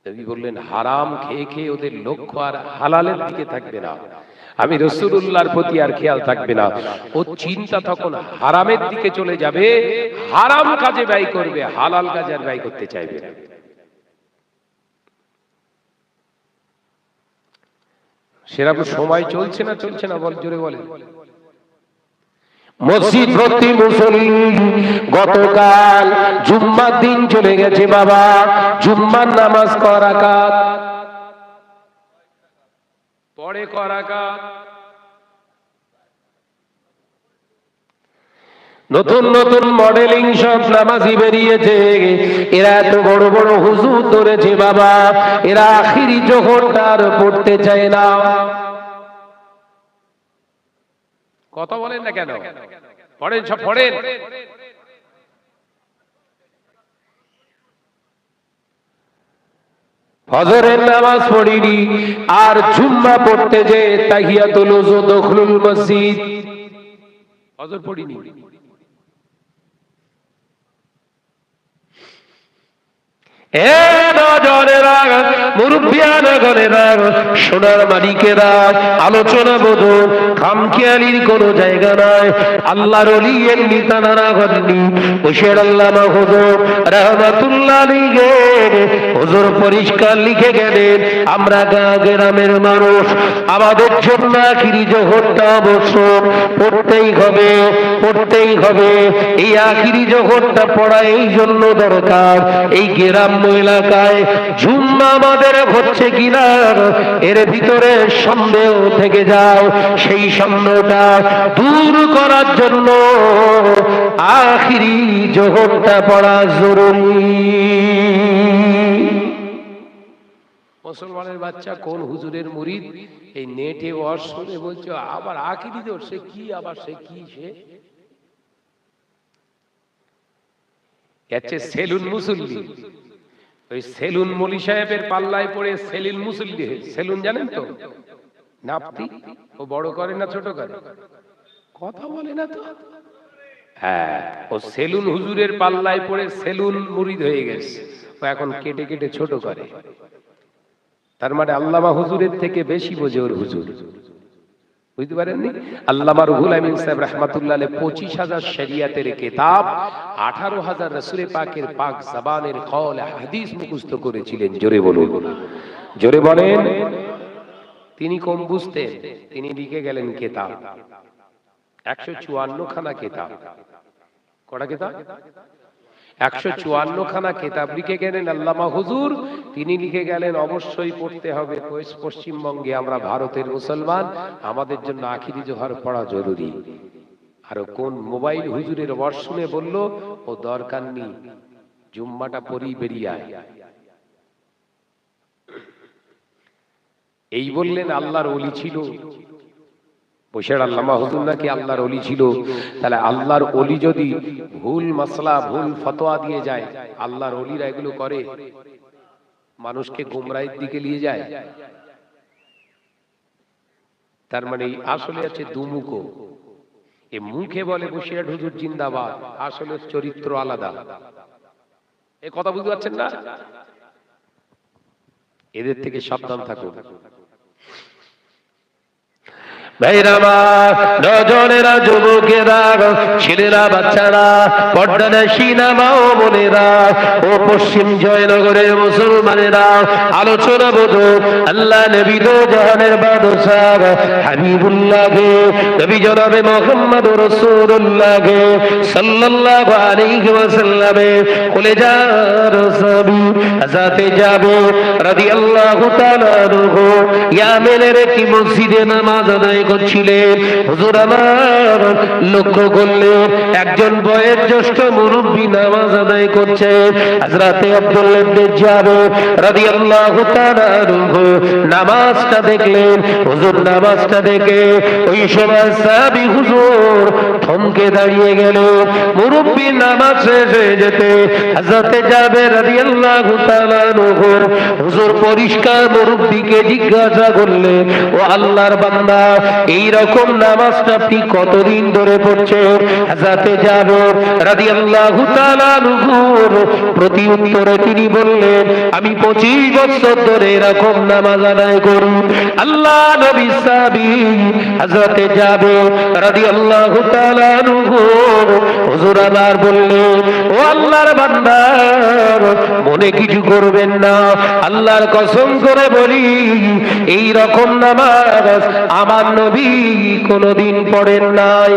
Speaker 1: নবী বললেন, হারাম খেয়ে খেয়ে ওদের লক্ষ্য আর হালালের দিকে থাকবে না, আমি রাসূলুল্লাহর প্রতি আর খেয়াল থাকবে না। ও চিন্তা তখন হারামের দিকে চলে যাবে, হারাম কাজে ব্যয় করবে, হালাল কাজে আর ব্যয় করতে চাইবে না। সেরকম সময় চলছে না বল, জোরে বলেন। মসজিদ ভর্তি মুসল্লি, গতকাল জুম্মার দিন চলে গেছে বাবা, জুম্মার নামাজ ক রাকাত পড়ে? ক রাকাত? নতুন নতুন মডেলিং সব নামাজি বেরিয়েছে, এরা এত বড় বড় হুজুর ধরেছে বাবা, এরা আখিরি জোহরটা আর পড়তে চায় না। কথা বলেন না কেন? পড়েন, সব পড়েন। ফজরের নামাজ পড়িনি, আর জুম্মা পড়তে যে তাহিয়াতুল ওযু, দখলুল মসজিদ, ফজর পড়িনি। সোনার মালিকেরা, আলোচনা বোধ খামখেয়ালির কোন জায়গা নাই। আল্লাহর ওলি এমনি তানারা হননি। বসির আল্লামা হুজুর রাহমাতুল্লাহ আলাইহি হুজুর পরিষ্কার লিখে গেলেন, আমরা গ্রামের মানুষ, আমাদের জন্য আখিরি জোহরটা অবশ্য পড়তেই হবে। এই আখিরি জোহরটা পড়া এই জন্য দরকার, এই গ্রাম্য এলাকায় জুম্মা আমাদের হচ্ছে কিনা এর ভিতরে সন্দেহ থেকে যায়। সেই সন্দেহটা দূর করার জন্য আখিরি জোহরটা পড়া জরুরি। মুসলমানের বাচ্চা কোন হুজুরের মুরিদ, এই নেটে ওয়াজ শুনে বলছে আবার আখিরি জোহর, সে কি সেলুন মুসল্লি। ওই সেলুন মলি সাহেবের পাল্লায় পড়ে সেলিন মুসল্লি। সেলুন জানেন তো, নাপতি, ও বড় করে না ছোট করে? কথা বলে না তো। হ্যাঁ, ও সেলুন হুজুরের পাল্লায় পড়ে সেলুন মুরিদ হয়ে গেছে, ও এখন কেটে কেটে ছোট করে। তার মানে আল্লামা হুজুরের থেকে বেশি বোঝে ওর হুজুর, বুঝতে পারেননি? আল্লামা রুহুল আমিন সাহেব রাহমাতুল্লাহ আলাইহি 25,000 শরিয়াতের কিতাব, 18,000 রাসূল পাকের পাক জবানের কওল হাদিস মুখস্থ করেছিলেন। জোরে বলুন, জোরে বলেন। তিনি কম বুঝতেন, তিনি লিখে গেলেন কিতাব, 154 খানা কিতাব। কটা কিতাব? 154 খানা কিতাব লিখে গেলেন আল্লামা হুজুর। তিনি লিখে গেলেন অবশ্যই পড়তে হবে, পশ্চিমবঙ্গে আমরা ভারতের মুসলমান, আমাদের জন্য আখিরি জোহর পড়া জরুরি। আর কোন মোবাইল হুজুরের ওয়াজ শুনে বলল ও দরকার নেই, জুম্মাটা পড়ি বেরিয়ে আয়। এই বললেন আল্লাহর ওলি ছিল। বৈশাখ আল্লামা হুজুর নাকি আল্লাহর ওলি ছিল। তাহলে আল্লাহর ওলি যদি ভুল মাসলা ভুল ফতোয়া দিয়ে যায়, আল্লাহর ওলিরা এগুলো করে, মানুষকে গুমরাহির দিকে নিয়ে যায়। তার মানে আসলে আছে দুমুখো। এ মুখে বলে বসিরহাট হুজুর জিন্দাবাদ, আসলে চরিত্র আলাদা। এ কথা বুঝতে পারছেন না? এদের থেকে সাবধান থাকুন। ভাইরামা, নজনেরা, যুবকেরা, ছেলেরা, বাচ্চারা, পর্দানশীনা মা ও বোনেরা, ও পশ্চিম জয়নগরের মুসলমানেরা, আলোচনা বোঝো। আল্লাহ নবী দো জাহানের বাদশাহ হাবিবুল্লাহকে, নবী জনাবে মুহাম্মদ রাসূলুল্লাহকে সাল্লাল্লাহু আলাইহি ওয়াসাল্লামে কলেজার সাহাবী হযরতে জাবের রাদিয়াল্লাহু তাআলা আনহু ইয়ামেনের একটি মসজিদে নামাজ আদায় করছিলেন। হুজুর আমার লক্ষ্য করলেন একজন বয়োজ্যেষ্ঠ মুরব্বী নামাজ আদায় করছে। হযরতে আব্দুল্লাহ ইবনে জাবের রাদিয়াল্লাহু তাআলা আনহু নামাজটা দেখলেন। হুজুর নামাজটা দেখে ওই সময় সাহাবী হুজুর থমকে দাঁড়িয়ে গেল। মুরব্বী নামাজ শেষ হয়ে যেতে হযরতে জাবের রাদিয়াল্লাহু তাআলা আনহু হুজুর পরিষ্কার মুরব্বীকে জিজ্ঞাসা করলেন, ও আল্লাহর বান্দা, এই রকম নামাজটা আপনি কতদিন ধরে পড়ছেন? হযরতে জাবের রাদিয়াল্লাহু তাআলা আনহুর প্রতি উত্তরে তিনি বললেন, আমি 25 বছর ধরে এরকম নামাজ আদায় করি। আল্লাহ নবী সাহাবী হযরতে জাবের রাদিয়াল্লাহু তাআলা আনহু হুজুর আবার বললেন, ও আল্লাহর বান্দা, মনে কিছু করবেন না, আল্লাহর কসম করে বলি, এই রকম নামাজ আমার নবী কোনদিন পড়েন নাই।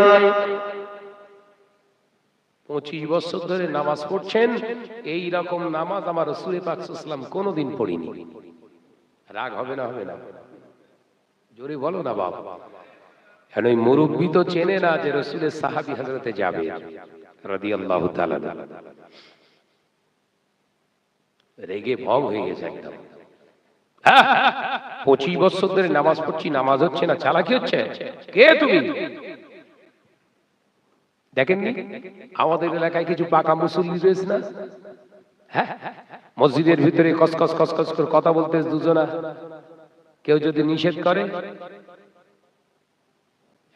Speaker 1: 25 বছর ধরে নামাজ পড়ছেন, এই রকম নামাজ আমার রাসূল পাক সাল্লাল্লাহু আলাইহি ওয়াসাল্লাম কোনদিন পড়িনি। রাগ হবে না? হবে না? জোরে বলো না বাবা। কেন এই মুরব্বী তো চেনে না যে রাসূলের সাহাবী হযরতে জাবের রাদিয়াল্লাহু তাআলা। রেগে ভব হয়ে গেছে একদম। 25 বছর ধরে নামাজ পড়ছি, নামাজ হচ্ছে না, চালাকি হচ্ছে। কে তুমি? দেখেননি আমাদের এলাকায় কিছু পাকা মুসল্লি রয়েছে না? হ্যাঁ, মসজিদের ভিতরে কসকস কসকস করে কথা বলতে দুজনা, কেউ যদি নিষেধ করে।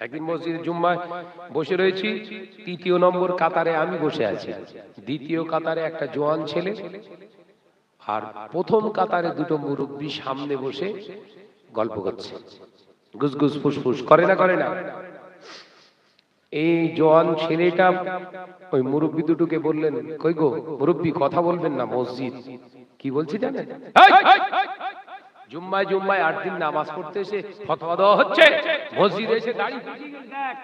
Speaker 1: একদিন মসজিদে জুম্মায় বসে রয়েছি, 3 নম্বর কাতারে আমি বসে আছি, 2 কাতারে একটা জোয়ান ছেলে, আর 1ম কাতারে 2টো মুরব্বী সামনে বসে গল্প করছে, গুজগুজ ফুসফুস করে না করে না। এই জোয়ান ছেলেটা ওই মুরব্বী দুটোকে বললেন, কই গো মুরব্বী, কথা বলবেন না, মসজিদ। কি বলছি জানেন? জুম্মায় জুম্মায় 8 দিন নামাজ পড়তে এসে ফতোয়া দেওয়া হচ্ছে, মসজিদে এসে দাঁড়িয়ে দেখ।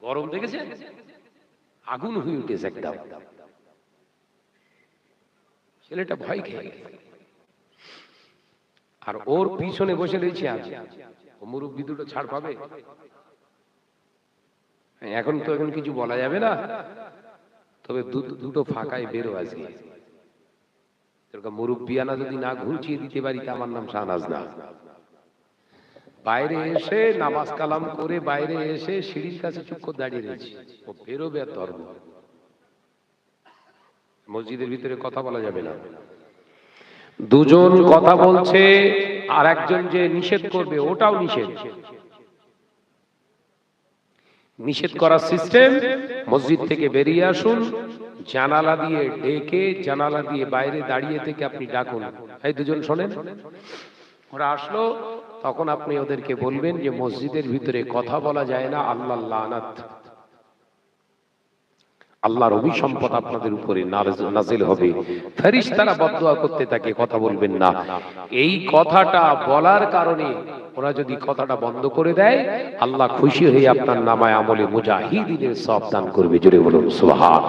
Speaker 1: গরম দেখেছে, আগুন হয়ে উঠেছে একদম। ছেলেটা ভয় খেয়ে গেছে, আর ওর পিছনে বসে রয়েছে আমি। ও মুরব্বী দুটো ছাড় পাবে? এখন তো এখন কিছু বলা যাবে না, তবে দুটো ফাঁকায় বেরো আজকে। মুরব্বিয়ানা যদি না ঘুরছিয়ে দিতে পারি তা আমার নাম শাহনাজ না। বাইরে এসে নামাজ কালাম করে বাইরে এসে সিঁড়ির কাছে চুপ করে দাঁড়িয়ে রয়েছে, ও বেরোবে আর ধর্ম। মসজিদের ভিতরে কথা বলা যাবে না। দুজন কথা বলছে আর একজন যে নিষেধ করবে ওটাও নিষেধ। নিষেধ করার সিস্টেম, মসজিদ থেকে বেরিয়ে আসুন, জানালা দিয়ে ডেকে, জানালা দিয়ে বাইরে দাঁড়িয়ে থেকে আপনি ডাকুন, এই দুজন শোনেন। ওরা আসলো, তখন আপনি ওদেরকে বলবেন যে মসজিদের ভিতরে কথা বলা যায় না, আল্লাহর লানাত, আল্লাহর অভিসম্পদ আপনাদের উপরে নাজিল হবে, ফেরেশতারা বদদুয়া করতে থাকে, কথা বলবেন না। এই কথাটা বলার কারণে ওরা যদি কথাটা বন্ধ করে দেয়, আল্লাহ খুশি হয়ে আপনার নামায় আমলে মুজাহিদিনের সওয়াব দান করবে। জোরে বলুন সুবহান।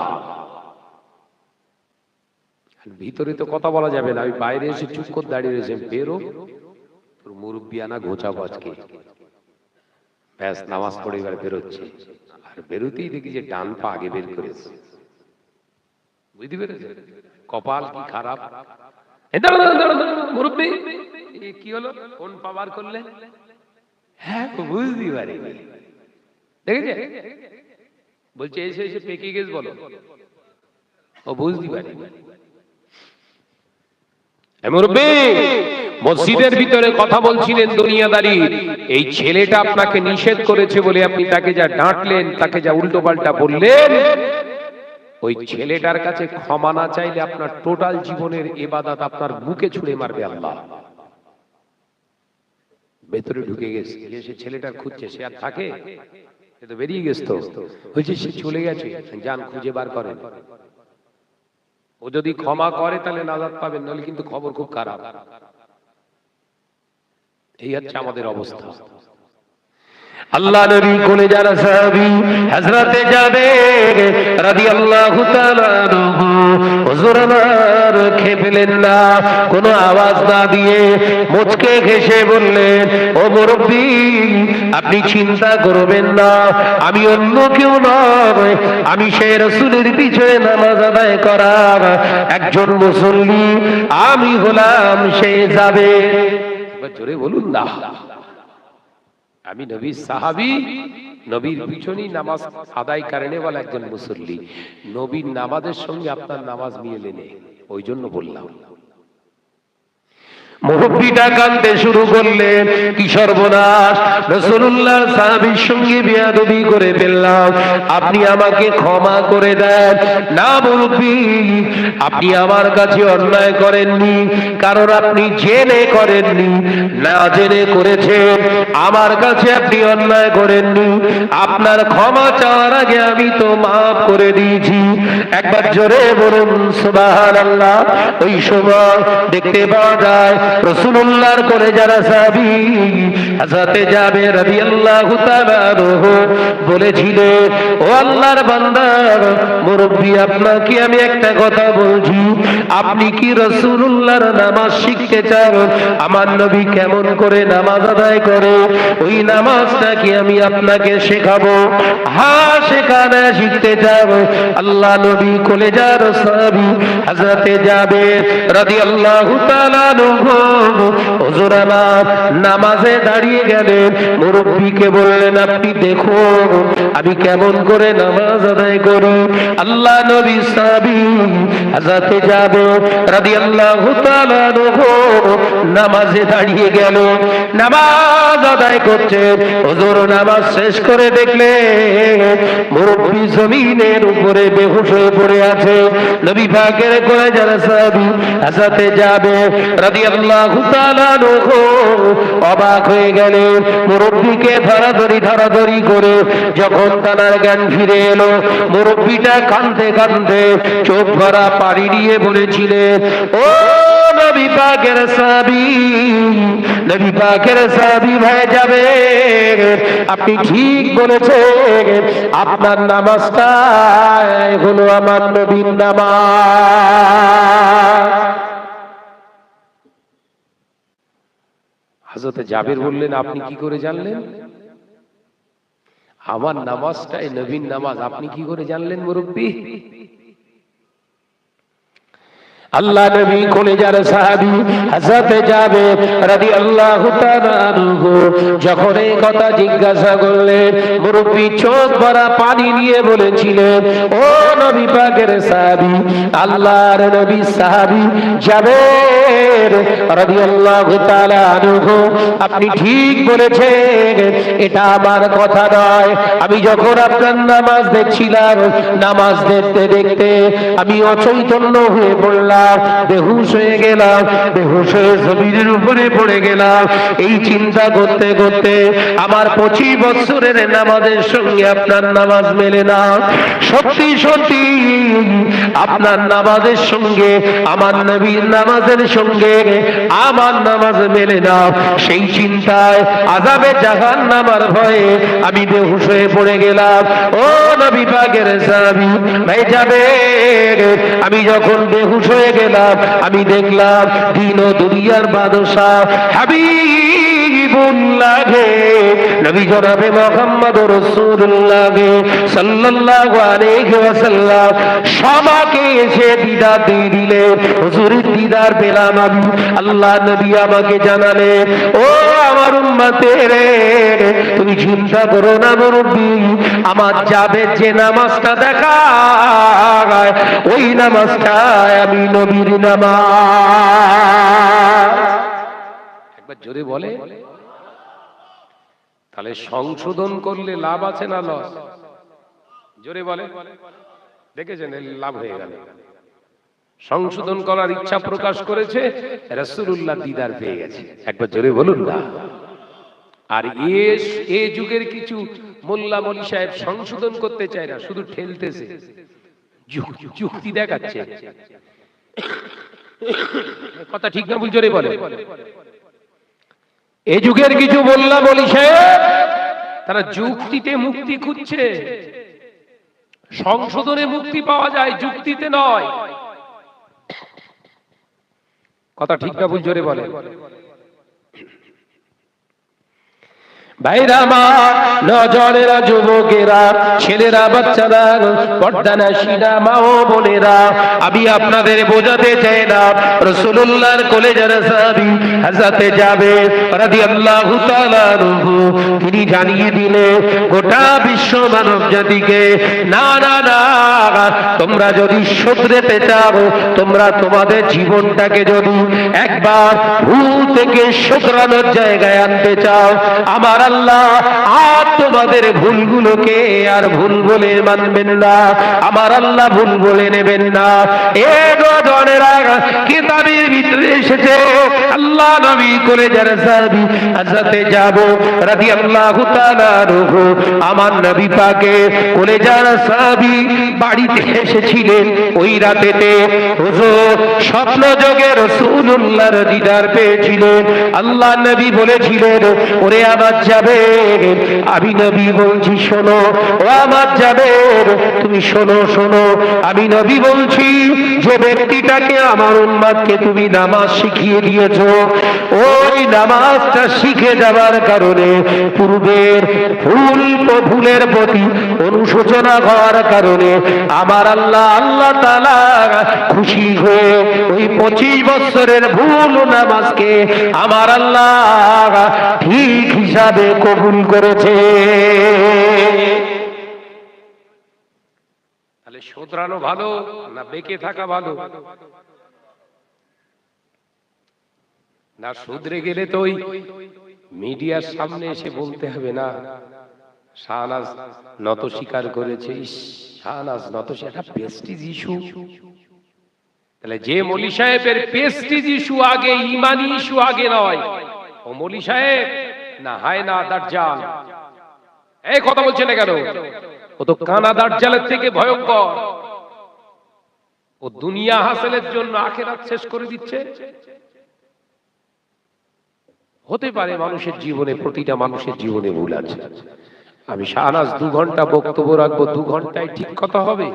Speaker 1: ভিতরে তো কথা বলা যাবে না, আমি বাইরে এসে চুপ করে দাঁড়িয়ে রয়েছে, বেরো, তোর মুরব্বিয়ানা ঘোচাবো আজকে, ব্যাস নামাজ পড়ে এবার বেরোচ্ছে, আর বেরোতেই দেখি যে ডান পা আগে বের করেছে, বুঝতে পেরেছে? কপাল কি খারাপ। মুরব্বি কি হলো, কোন পা বার করলে? হ্যাঁ বুঝতে পারি, দেখেছে, বলছে এসে এসে পেকে গেছ, বলো। ও বুঝতে পারি। মসজিদের ভিতরে কথা বলছিলেন দুনিয়াদারি, এই ছেলেটা আপনাকে নিষেধ করেছে বলে আপনি তাকে যা ডাঁটলেন, তাকে যা উল্টো পাল্টা বললেন, ওই ছেলেটার কাছে ক্ষমা না চাইলে আপনার টোটাল জীবনের ইবাদত আপনার বুকে ছুঁড়ে মারবে আল্লাহ। ভেতরে ঢুকে গেছে, সে ছেলেটার খুঁজছে, সে আর থাকে, সে তো বেরিয়ে গেছে, তো বলছে সে চলে গেছে, যান খুঁজে বার করেন। ও যদি ক্ষমা করে তাহলে নাজাত পাবেন, নাহলে কিন্তু খবর খুব খারাপ। এই হচ্ছে আমাদের অবস্থা। আল্লাহ নবী কোলে যারা সাহাবী হযরতে জাবের রাদিয়াল্লাহু তাআলা আনহু হুজুর আমার খেপেলেন না, কোনো আওয়াজ না দিয়ে মুচকে হেসে বললেন, ও মুরব্বি আপনি চিন্তা করবেন না, আমি অন্য কেউ নয়, আমি সেই রাসূলের পিছনে নামাজ আদায় করা একজন মুসল্লি, আমি হলাম সেই জাবের। এবার জোরে বলুন না, আমি নবীর সাহাবী, নবীর পিছনেই নামাজ আদায় করনে ওয়ালা একজন মুসল্লি। নবীর নামাজের সঙ্গে আপনার নামাজ মিলে নেই, ওই জন্য বললাম। মুরব্বিটা কাঁদতে শুরু করলেন, কি সর্বনাশ, রাসূলুল্লাহর সাহাবীর সঙ্গে বেয়াদবি করে ফেললাম, আপনি আমাকে ক্ষমা করে দেন। না মুরব্বি, আপনি আমার কাছে অন্যায় করেননি, কারণ আপনি জেনে করেননি, না জেনে করেছেন, আমার কাছে আপনি অন্যায় করেননি, আপনার ক্ষমা চাওয়ার আগে আমি তো মাফ করে দিয়েছি। একবার জোরে বলুন সুবহানাল্লাহ। ওই সময় দেখতে পাওয়া যায় রাসূলুল্লাহর কোলে যারা সাহাবী হযরতে জাবের রাদিয়াল্লাহু তাআলা আনহু বলেছিলেন, ও আল্লাহর বান্দা মুরব্বি, আপনাকে আমি একটা কথা বলছি, আপনি কি রাসূলুল্লাহর নামাজ শিখতে চান? আমার নবী কেমন করে নামাজ আদায় করে, ওই নামাজটা কি আমি আপনাকে শেখাবো? হ্যাঁ শেখানো শিখতে চান। আল্লাহ নবী কোলে যারা সাহাবী হযরতে জাবের রাদিয়াল্লাহু তাআলা আনহু হুজুর আমার নামাজে দাঁড়িয়ে গেলেন, মুরব্বিকে বললেন, আপনি দেখুন আমি কেমন করে নামাজ আদায় করি। আল্লাহ নবী সাহাবী হযরতে জাবের রাদিয়াল্লাহু তাআলা আনহু নামাজে দাঁড়িয়ে গেল, নামাজ আদায় করছে। হুজুর নামাজ শেষ করে দেখলেন মুরব্বি জমিনের উপরে বেহুশ হয়ে পড়ে আছে। নবী পাকের কোলে যারা সাহাবী হযরতে জাবের রাদিয়াল্লাহু তাআলা আনহু অবাক হয়ে গেলেন, মুরব্বিকে ধরাধরি করে যখন তার জ্ঞান ফিরে এলো, মুরব্বিটা কাঁদতে কাঁদতে চোখ ভরা পানি নিয়ে বলেছিলেন, ও নবী পাকের সাহাবী, নবী পাকের সাহাবী ভাই যাবে, আপনি ঠিক বলেছেন, আপনার নামাজটা হলো আমার নবীর নামাজ। হযরতে জাবের বললেন, আপনি কি করে জানলেন? আমার নামাজটাই নবীর নামাজ, আপনি কি করে জানলেন মুরব্বি? আল্লাহ নবী কলেজার সাহাবী হযরতে জাবের রাদিয়াল্লাহু তাআলা আনহু যখন এই কথা জিজ্ঞাসা করলেন, মুরব্বি চোখ ভরা পানি নিয়ে বলেছিলেন, ও নবী পাকের সাহাবী, আল্লাহর নবী সাহাবী জাবের রাদিয়াল্লাহু তাআলা আনহু, আপনি ঠিক বলেছেন, এটা আমার কথা নয়। আমি যখন আপনার নামাজ দেখছিলাম, নামাজ দেখতে দেখতে আমি অচৈতন্য হয়ে পড়লাম, বেহুশ হয়ে গেলাম, বেহুশ হয়ে জমিনের উপরে পড়ে গেলাম। এই চিন্তা করতে করতে আমার 25 বছরের নামাজের সঙ্গে আপনার নামাজ মেলে না। সত্যি সত্যি আপনার নামাজের সঙ্গে আমার নবীর নামাজের সঙ্গে আমার নামাজ মেলে না। সেই চিন্তায় আযাবে জাহান্নামের ভয়ে আমি বেহুশ হয়ে পড়ে গেলাম। ও নবী পাকের সাহাবী ভাই জাবের, আমি যখন বেহুশ হয়ে গেলাম, আমি দেখলাম দিন ও দুনিয়ার বাদশা হাবিবুল্লাহ নবী জনাবে মুহাম্মদুর রাসূলুল্লাহ সাল্লাল্লাহু আলাইহি ওয়াসাল্লাম সবাইকে এসে দিদার দিয়ে দিলেন। হুজুরের দিদার পেলাম আমি। আল্লাহ নবী আমাকে জানালেন, ও আমার উম্মতেরে, তুমি চিন্তা করো না মুরব্বি, আমার যাবে যে নামাজটা দেখায় ওই নামাজটা আমি নবীর নামাজ। একবার জোরে বলে। তাহলে সংশোধন করলে লাভ আছে না লস? জোরে বলে। দেখেছেন লাভ হয়ে গেল। সংশোধন করার ইচ্ছা প্রকাশ করেছে, রাসূলুল্লাহ দিদার পেয়ে গেছে। একবার জোরে বলুন না। আর এ যুগের কিছু মোল্লা মলি সাহেব সংশোধন করতে চায় না, শুধু ঠেলতেছে, যুক্তি দেখাচ্ছে। কথা ঠিক না ভুল? জোরে বলে। এ যুগের কিছু মোল্লা মলি সাহেব তারা যুক্তিতে মুক্তি খুঁজছে। সংশোধনে মুক্তি পাওয়া যায়, যুক্তিতে নয়। কথা ঠিক না ভুল? জোরে বলে। ভাইরা আমার, নজরেরা, যুবকেরা, ছেলেরা, বাচ্চারা, পর্দানাশীরা, মা ও বোনেরা, আমি আপনাদের বোঝাতে চাই না, রাসূলুল্লাহর কলেজার সাহাবী হযরতে জাবের রাদিয়াল্লাহু তাআলা আনহু তিনি জানিয়ে দিলেন গোটা বিশ্ব মানব জাতিকে, না না না, তোমরা যদি শুধরাতে চাও, তোমরা তোমাদের জীবনটাকে যদি একবার ভুল থেকে শুধরানোর জায়গায় আনতে চাও, আমার আল্লাহ আর তোমাদের ভুলগুলোকে আর ভুল বলে মানবেন না, আমার আল্লাহ ভুল বলে নেবেন না। কিতাবের ভিতরে এসেছে, আল্লাহ নবী কলেজার সাহাবী হযরতে জাবের রাদিয়াল্লাহু তাআলা আনহু আমার নবী পাকে কলেজার সাহাবী বাড়িতে এসেছিলেন। ওই রাতেতে হুজুর স্বপ্ন যোগে রাসূলুল্লাহর দিদার পেয়েছিলেন। আল্লাহ নবী বলেছিলেন, ওরে আমার জাবের, আমি নবী বলছি শোনো, ও আমার জাবের তুমি শোনো শোনো, আমি নবী বলছি, যে ব্যক্তিটাকে আমার উম্মতকে তুমি নামাজ শিখিয়ে দিয়েছো, ওই নামাজটা শিখে যাবার কারণে পূর্বের ভুলের প্রতি অনুশোচনা হওয়ার কারণে আমার আল্লাহ তাআলা খুশি হয়ে ওই 25 বছরের ভুল নামাজকে আমার আল্লাহ ঠিক হিসাবে কবুল করেছে। তাহলে শুধরানো ভালো না বেঁকে থাকা ভালো? না শুধরে গেলে তো ওই মিডিয়ার সামনে এসে বলতে হবে না শাহনাজ নত স্বীকার করেছে, শাহনাজ নত, সেটা প্রেস্টিজ ইস্যু। তাহলে যে মলি সাহেবের প্রেস্টিজ ইস্যু আগে, ইমানি ইস্যু আগে নয়, ও মলি সাহেব না হায় না দাজ্জাল। এই কথা বলছে না কেন? ও তো কানা দাজ্জালের থেকে ভয়ঙ্কর। ও দুনিয়া হাসিলের জন্য আখিরাত শেষ করে দিচ্ছে। হতে পারে মানুষের জীবনে, প্রতিটা মানুষের জীবনে ভুল আছে। আমি শাহনাজ 2 ঘন্টা বক্তব্য রাখবো, 2 ঘন্টায় ঠিক কথা হবে?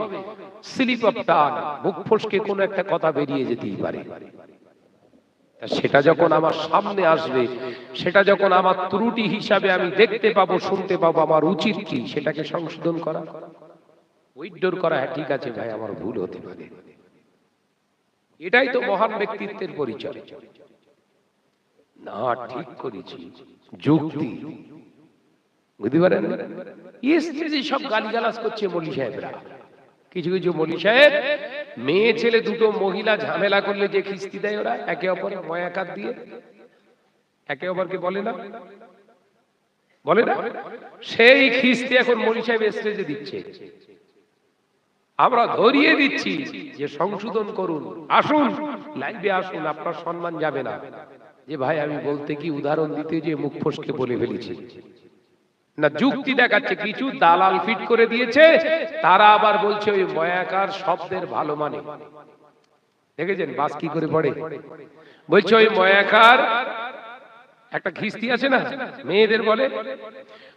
Speaker 1: স্লিপ অফ টাং, মুখ ফসকে কোনো একটা কথা বেরিয়ে যেতেই পারে। সেটা যখন আমার সামনে আসবে, সেটা যখন আমার ত্রুটি হিসাবে আমি দেখতে পাবো, শুনতে পাবো, আমার উচিত কি সেটাকে সংশোধন করা, উইথড্র করা। হ্যাঁ ঠিক আছে ভাই, আমার ভুল হতে পারে, এটাই তো মহান ব্যক্তিত্বের পরিচয় না। ঠিক করেছি, যুক্তি বুঝতে পারেন। স্টেজে সব গালিগালাজ করছে মৌলী সাহেবরা। কিছু কিছু মৌলী সাহেব মেয়ে ছেলে দুটো মহিলা ঝামেলা করলে যে খিস্তি দেয় ওরা একে অপরের ময়াকাত দিয়ে, একে অপরকে বলে না, বলে না, সেই খিস্তি এখন মৌলী সাহেব স্টেজে দিচ্ছে। আমরা ধরিয়ে দিচ্ছি যে সংশোধন করুন, আসুন লাইভে আসুন, আপনার সম্মান যাবে না। যে ভাই আমি বলতে কি উদাহরণ দিতে যে মুখ ফসকে বলে ফেলেছি না, যুক্তি দেখাচ্ছে। কিছু দালাল ফিট করে দিয়েছে, তারা আবার বলছে ওই ময়াকার শব্দের ভালো মানে। দেখেছেন বাস কি করে পড়ে? বলছে ওই ময়াকার একটা খিস্তি আছে না মেয়েদের বলে,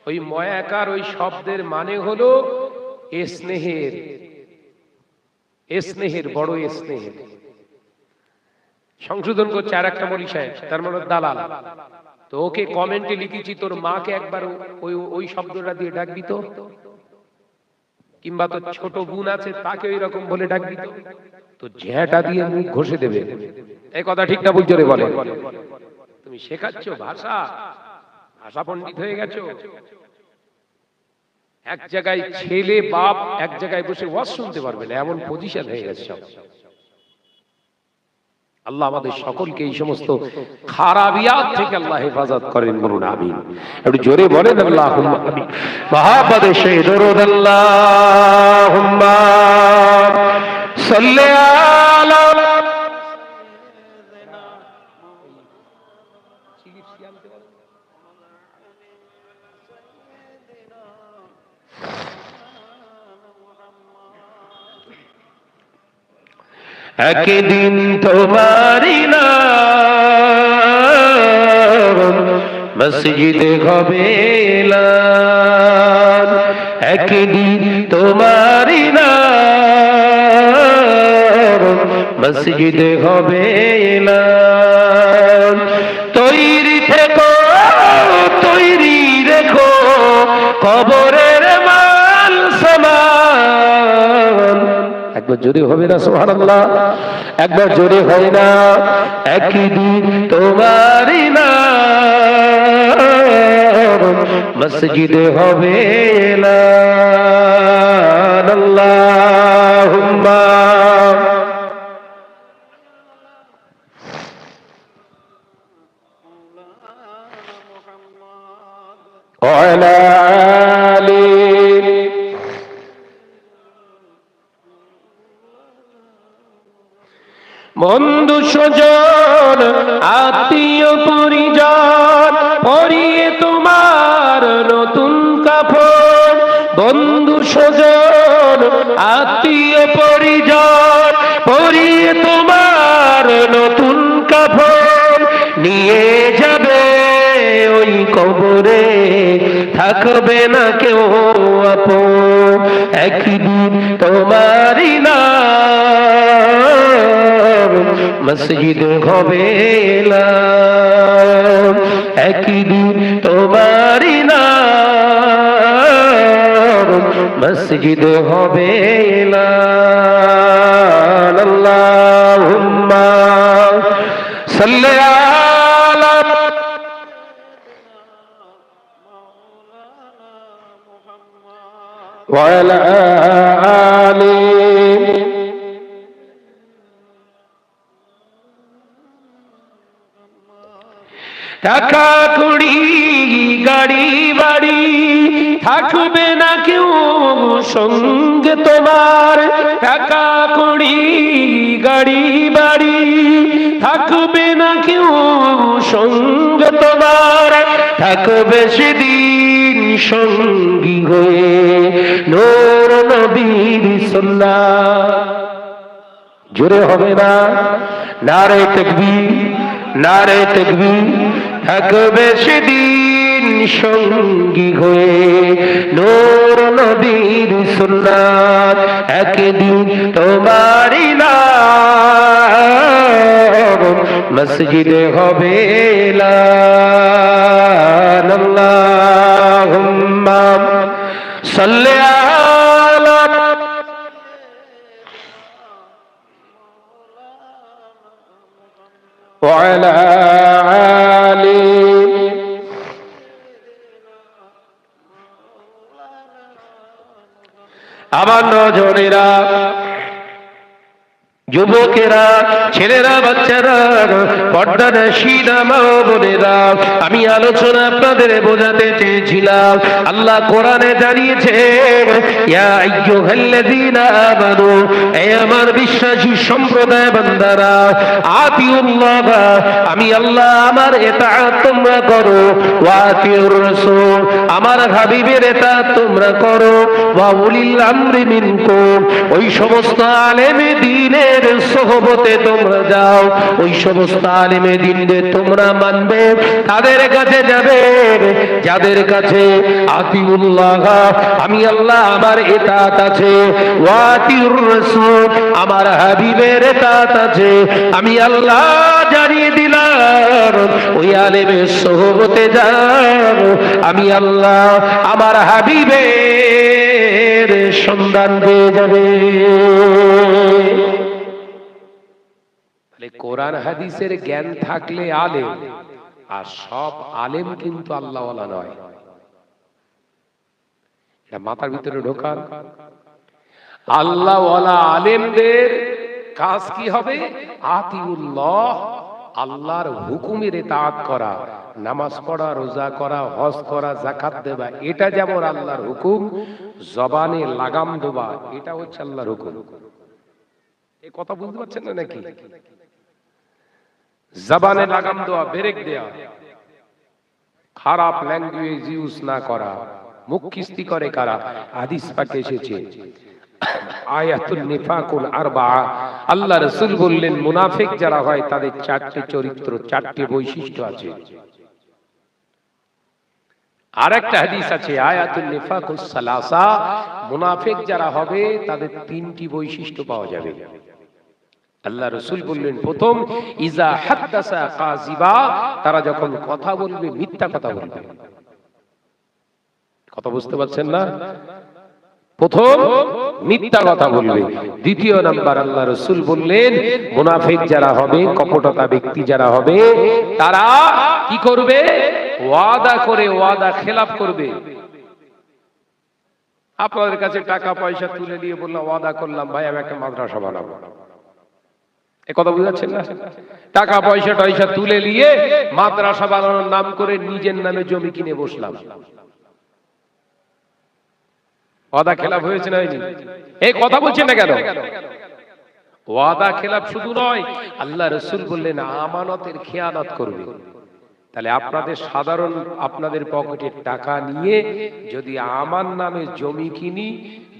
Speaker 1: ওই ময়াকার ওই শব্দের মানে হলো স্নেহের, স্নেহের, বড় স্নেহের। সংশোধন করছে আর একটা মৌলী সাহেব, তার মানে দালাল। তো ওকে কমেন্টে লিখেছি তোর মাকে একবার ওই ওই শব্দটা দিয়ে ডাকবি তো, কিংবা তোর ছোট বোন আছে তাকে ওই রকম বলে ডাকবি তো, তো ঝ্যাটা দিয়ে মুখ ঘষে দেবে। এই কথা ঠিক না বুঝছো রে? বলে তুমি শেখাচ্ছ ভাষা, ভাষা পণ্ডিত হয়ে গেছো। এক জায়গায় ছেলে বাপ এক জায়গায় বসে ওয়াজ শুনতে পারবে না, এমন পজিশন হয়ে গেছে সব। আল্লাহ আমাদের সকলকে এই সমস্ত খারাপিয়াত থেকে আল্লাহ হেফাজত করেন, বলুন আমিন। একটু জোরে বলেন আল্লাহুম্মা আমিন। মহাপদে সেই দরুদ আল্লাহুম্মা সাল্লি আলা একদিন তোমারি নাম মসজিদে হবে এলান, একদিন তোমারি নাম মসজিদে হবে এলান। তৈরি থেকো, তৈরি রেখো কবরের মাল সামান। একবার জোরে হবে না সুবহানাল্লাহ? একবার জোরে হয় না? একদিন তোমারি নাম মসজিদে হবে এলান। আল্লাহুম্মা ওয়া আলা আলি বন্ধু স্বজন আত্মীয় পরিজন পরিয়ে তোমার নতুন কাফন, বন্ধু স্বজন আত্মীয় পরিজন পরিয়ে তোমার নতুন কাফন, নিয়ে যাবে ওই কবরে থাকবে না কেউ আপন। একদিন তোমারি নাম মসজিদ হবে এলান, একদিন তোমারি নাম মসজিদ হবে এলান। আল্লাহুম্মা সাল্লি আলা ওয়া আলা আলি টাকা কুড়ি গাড়ি বাড়ি থাকবে না কেউ সঙ্গে তোমার, টাকা কুড়ি গাড়ি বাড়ি থাকবে না কেউ সঙ্গে তোমার, থাকবে সেদিন সঙ্গী হয়ে নূর নবীর সুন্নাহ। জোরে হবে না? নারে তাকবীর, নারে তাকবীর। থাকবে সেদিন সঙ্গী হয়ে নূর নবীর সুন্নাত, একদিন তোমারি নাম মসজিদে হবে এলান। আল্লাহুম্মা সাল্লি আলা আলিম। আমার নজনেরা, যুবকেরা, ছেলেরা, বাচ্চারা, পর্দানশীনা মা ও বোনেরা, আমি আলোচনা আপনাদের বোঝাতে চেয়েছিলাম। আল্লাহ কোরআনে জানিয়েছে, ইয়া আইয়ুহাল্লাযীনা আমানু, হে আমার বিশ্বাসী সম্প্রদায় বান্দারা, আতিউল্লাহ, আমি আল্লাহ আমার ইতাআত তোমরা করো, ওয়া আতিউর রাসূল, আমার হাবিবের ইতাআত তোমরা করো, ওয়া উলিল আমরি মিনকুম, ওই সমস্ত আলেমে দ্বীনের সোহবতে তোমরা যাও, ওই সমস্ত আলেমে দ্বীনদের তোমরা মানবে, তাদের কাছে যাবে যাদের কাছে আতিউল্লাহ, আমি আল্লাহ আমার ইতাআত আছে, ওয়া আতিউর রাসূল, আমার হাবিবের ইতাআত আছে। আমি আল্লাহ জানিয়ে দিলাম, ওই আলেমের সোহবতে যাও, আমি আল্লাহ আমার হাবিবের সন্ধান পেয়ে যাবে। কোরআন হাদিসের জ্ঞান থাকলে আলেম, আর সব আলেম কিন্তু আল্লাহওয়ালা নয়। এটা মাথার ভিতরে ঢোকান। আল্লাহওয়ালা আলেমদের কাজ কি হবে? আতিউল্লাহ, আল্লাহর হুকুমের ইতাআত করা, নামাজ পড়া, রোজা করা, হজ করা, যাকাত দেওয়া, এটা যেমন আল্লাহর হুকুম, জবানে লাগাম দেওয়া, এটা হচ্ছে আল্লাহর হুকুম। এই কথা বুঝতে পারছেন না নাকি? জবানে লাগাম দেওয়া, ব্রেক দেওয়া, খারাপ ল্যাঙ্গুয়েজ ইউজ না করা, মুখ কিস্তি করে কারা? হাদিস পাকে এসেছে আয়াতুন নিফাকুল আরবা, আল্লাহ রাসূল বললেন মুনাফিক যারা হয় তাদের চারটি চরিত্র, চারটি বৈশিষ্ট্য আছে। আরেকটা হাদিস আছে আয়াতুন নিফাকুস সালাসা, মুনাফিক যারা হবে তাদের তিনটি বৈশিষ্ট্য পাওয়া যাবে। আল্লাহ রাসূল বললেন প্রথম, ইজা হাদাসা কাযিবা, তারা যখন কথা বলবে মিথ্যা কথা বলবে। কথা বুঝতে পারছেন না? প্রথম মিথ্যা কথা বলবে। দ্বিতীয় নাম্বার আল্লাহ রাসূল বললেন মুনাফিক যারা হবে, কপটতা ব্যক্তি যারা হবে, তারা কি করবে? ওয়াদা করে ওয়াদা খেলাফ করবে। আপনাদের কাছে টাকা পয়সা তুলে নিয়ে বললাম, ওয়াদা করলাম ভাই আমি একটা মাদ্রাসা বানাবো, এ কথা বুঝাচ্ছেন না? টাকা পয়সা টয়সা তুলে নিয়ে মাদ্রাসা বানানোর নাম করে নিজের নামে জমি কিনে বসলাম। ওয়াদা খেলাফ হয়েছে না হয়নি? এই কথা বলছেন না কেন? ওয়াদা খেলাফ শুধু নয়, আল্লাহ রাসূল বললেন আমানতের খেয়ানত করবে। তাহলে আপনাদের সাধারণ আপনাদের পকেটের টাকা নিয়ে যদি আমার নামে জমি কিনি,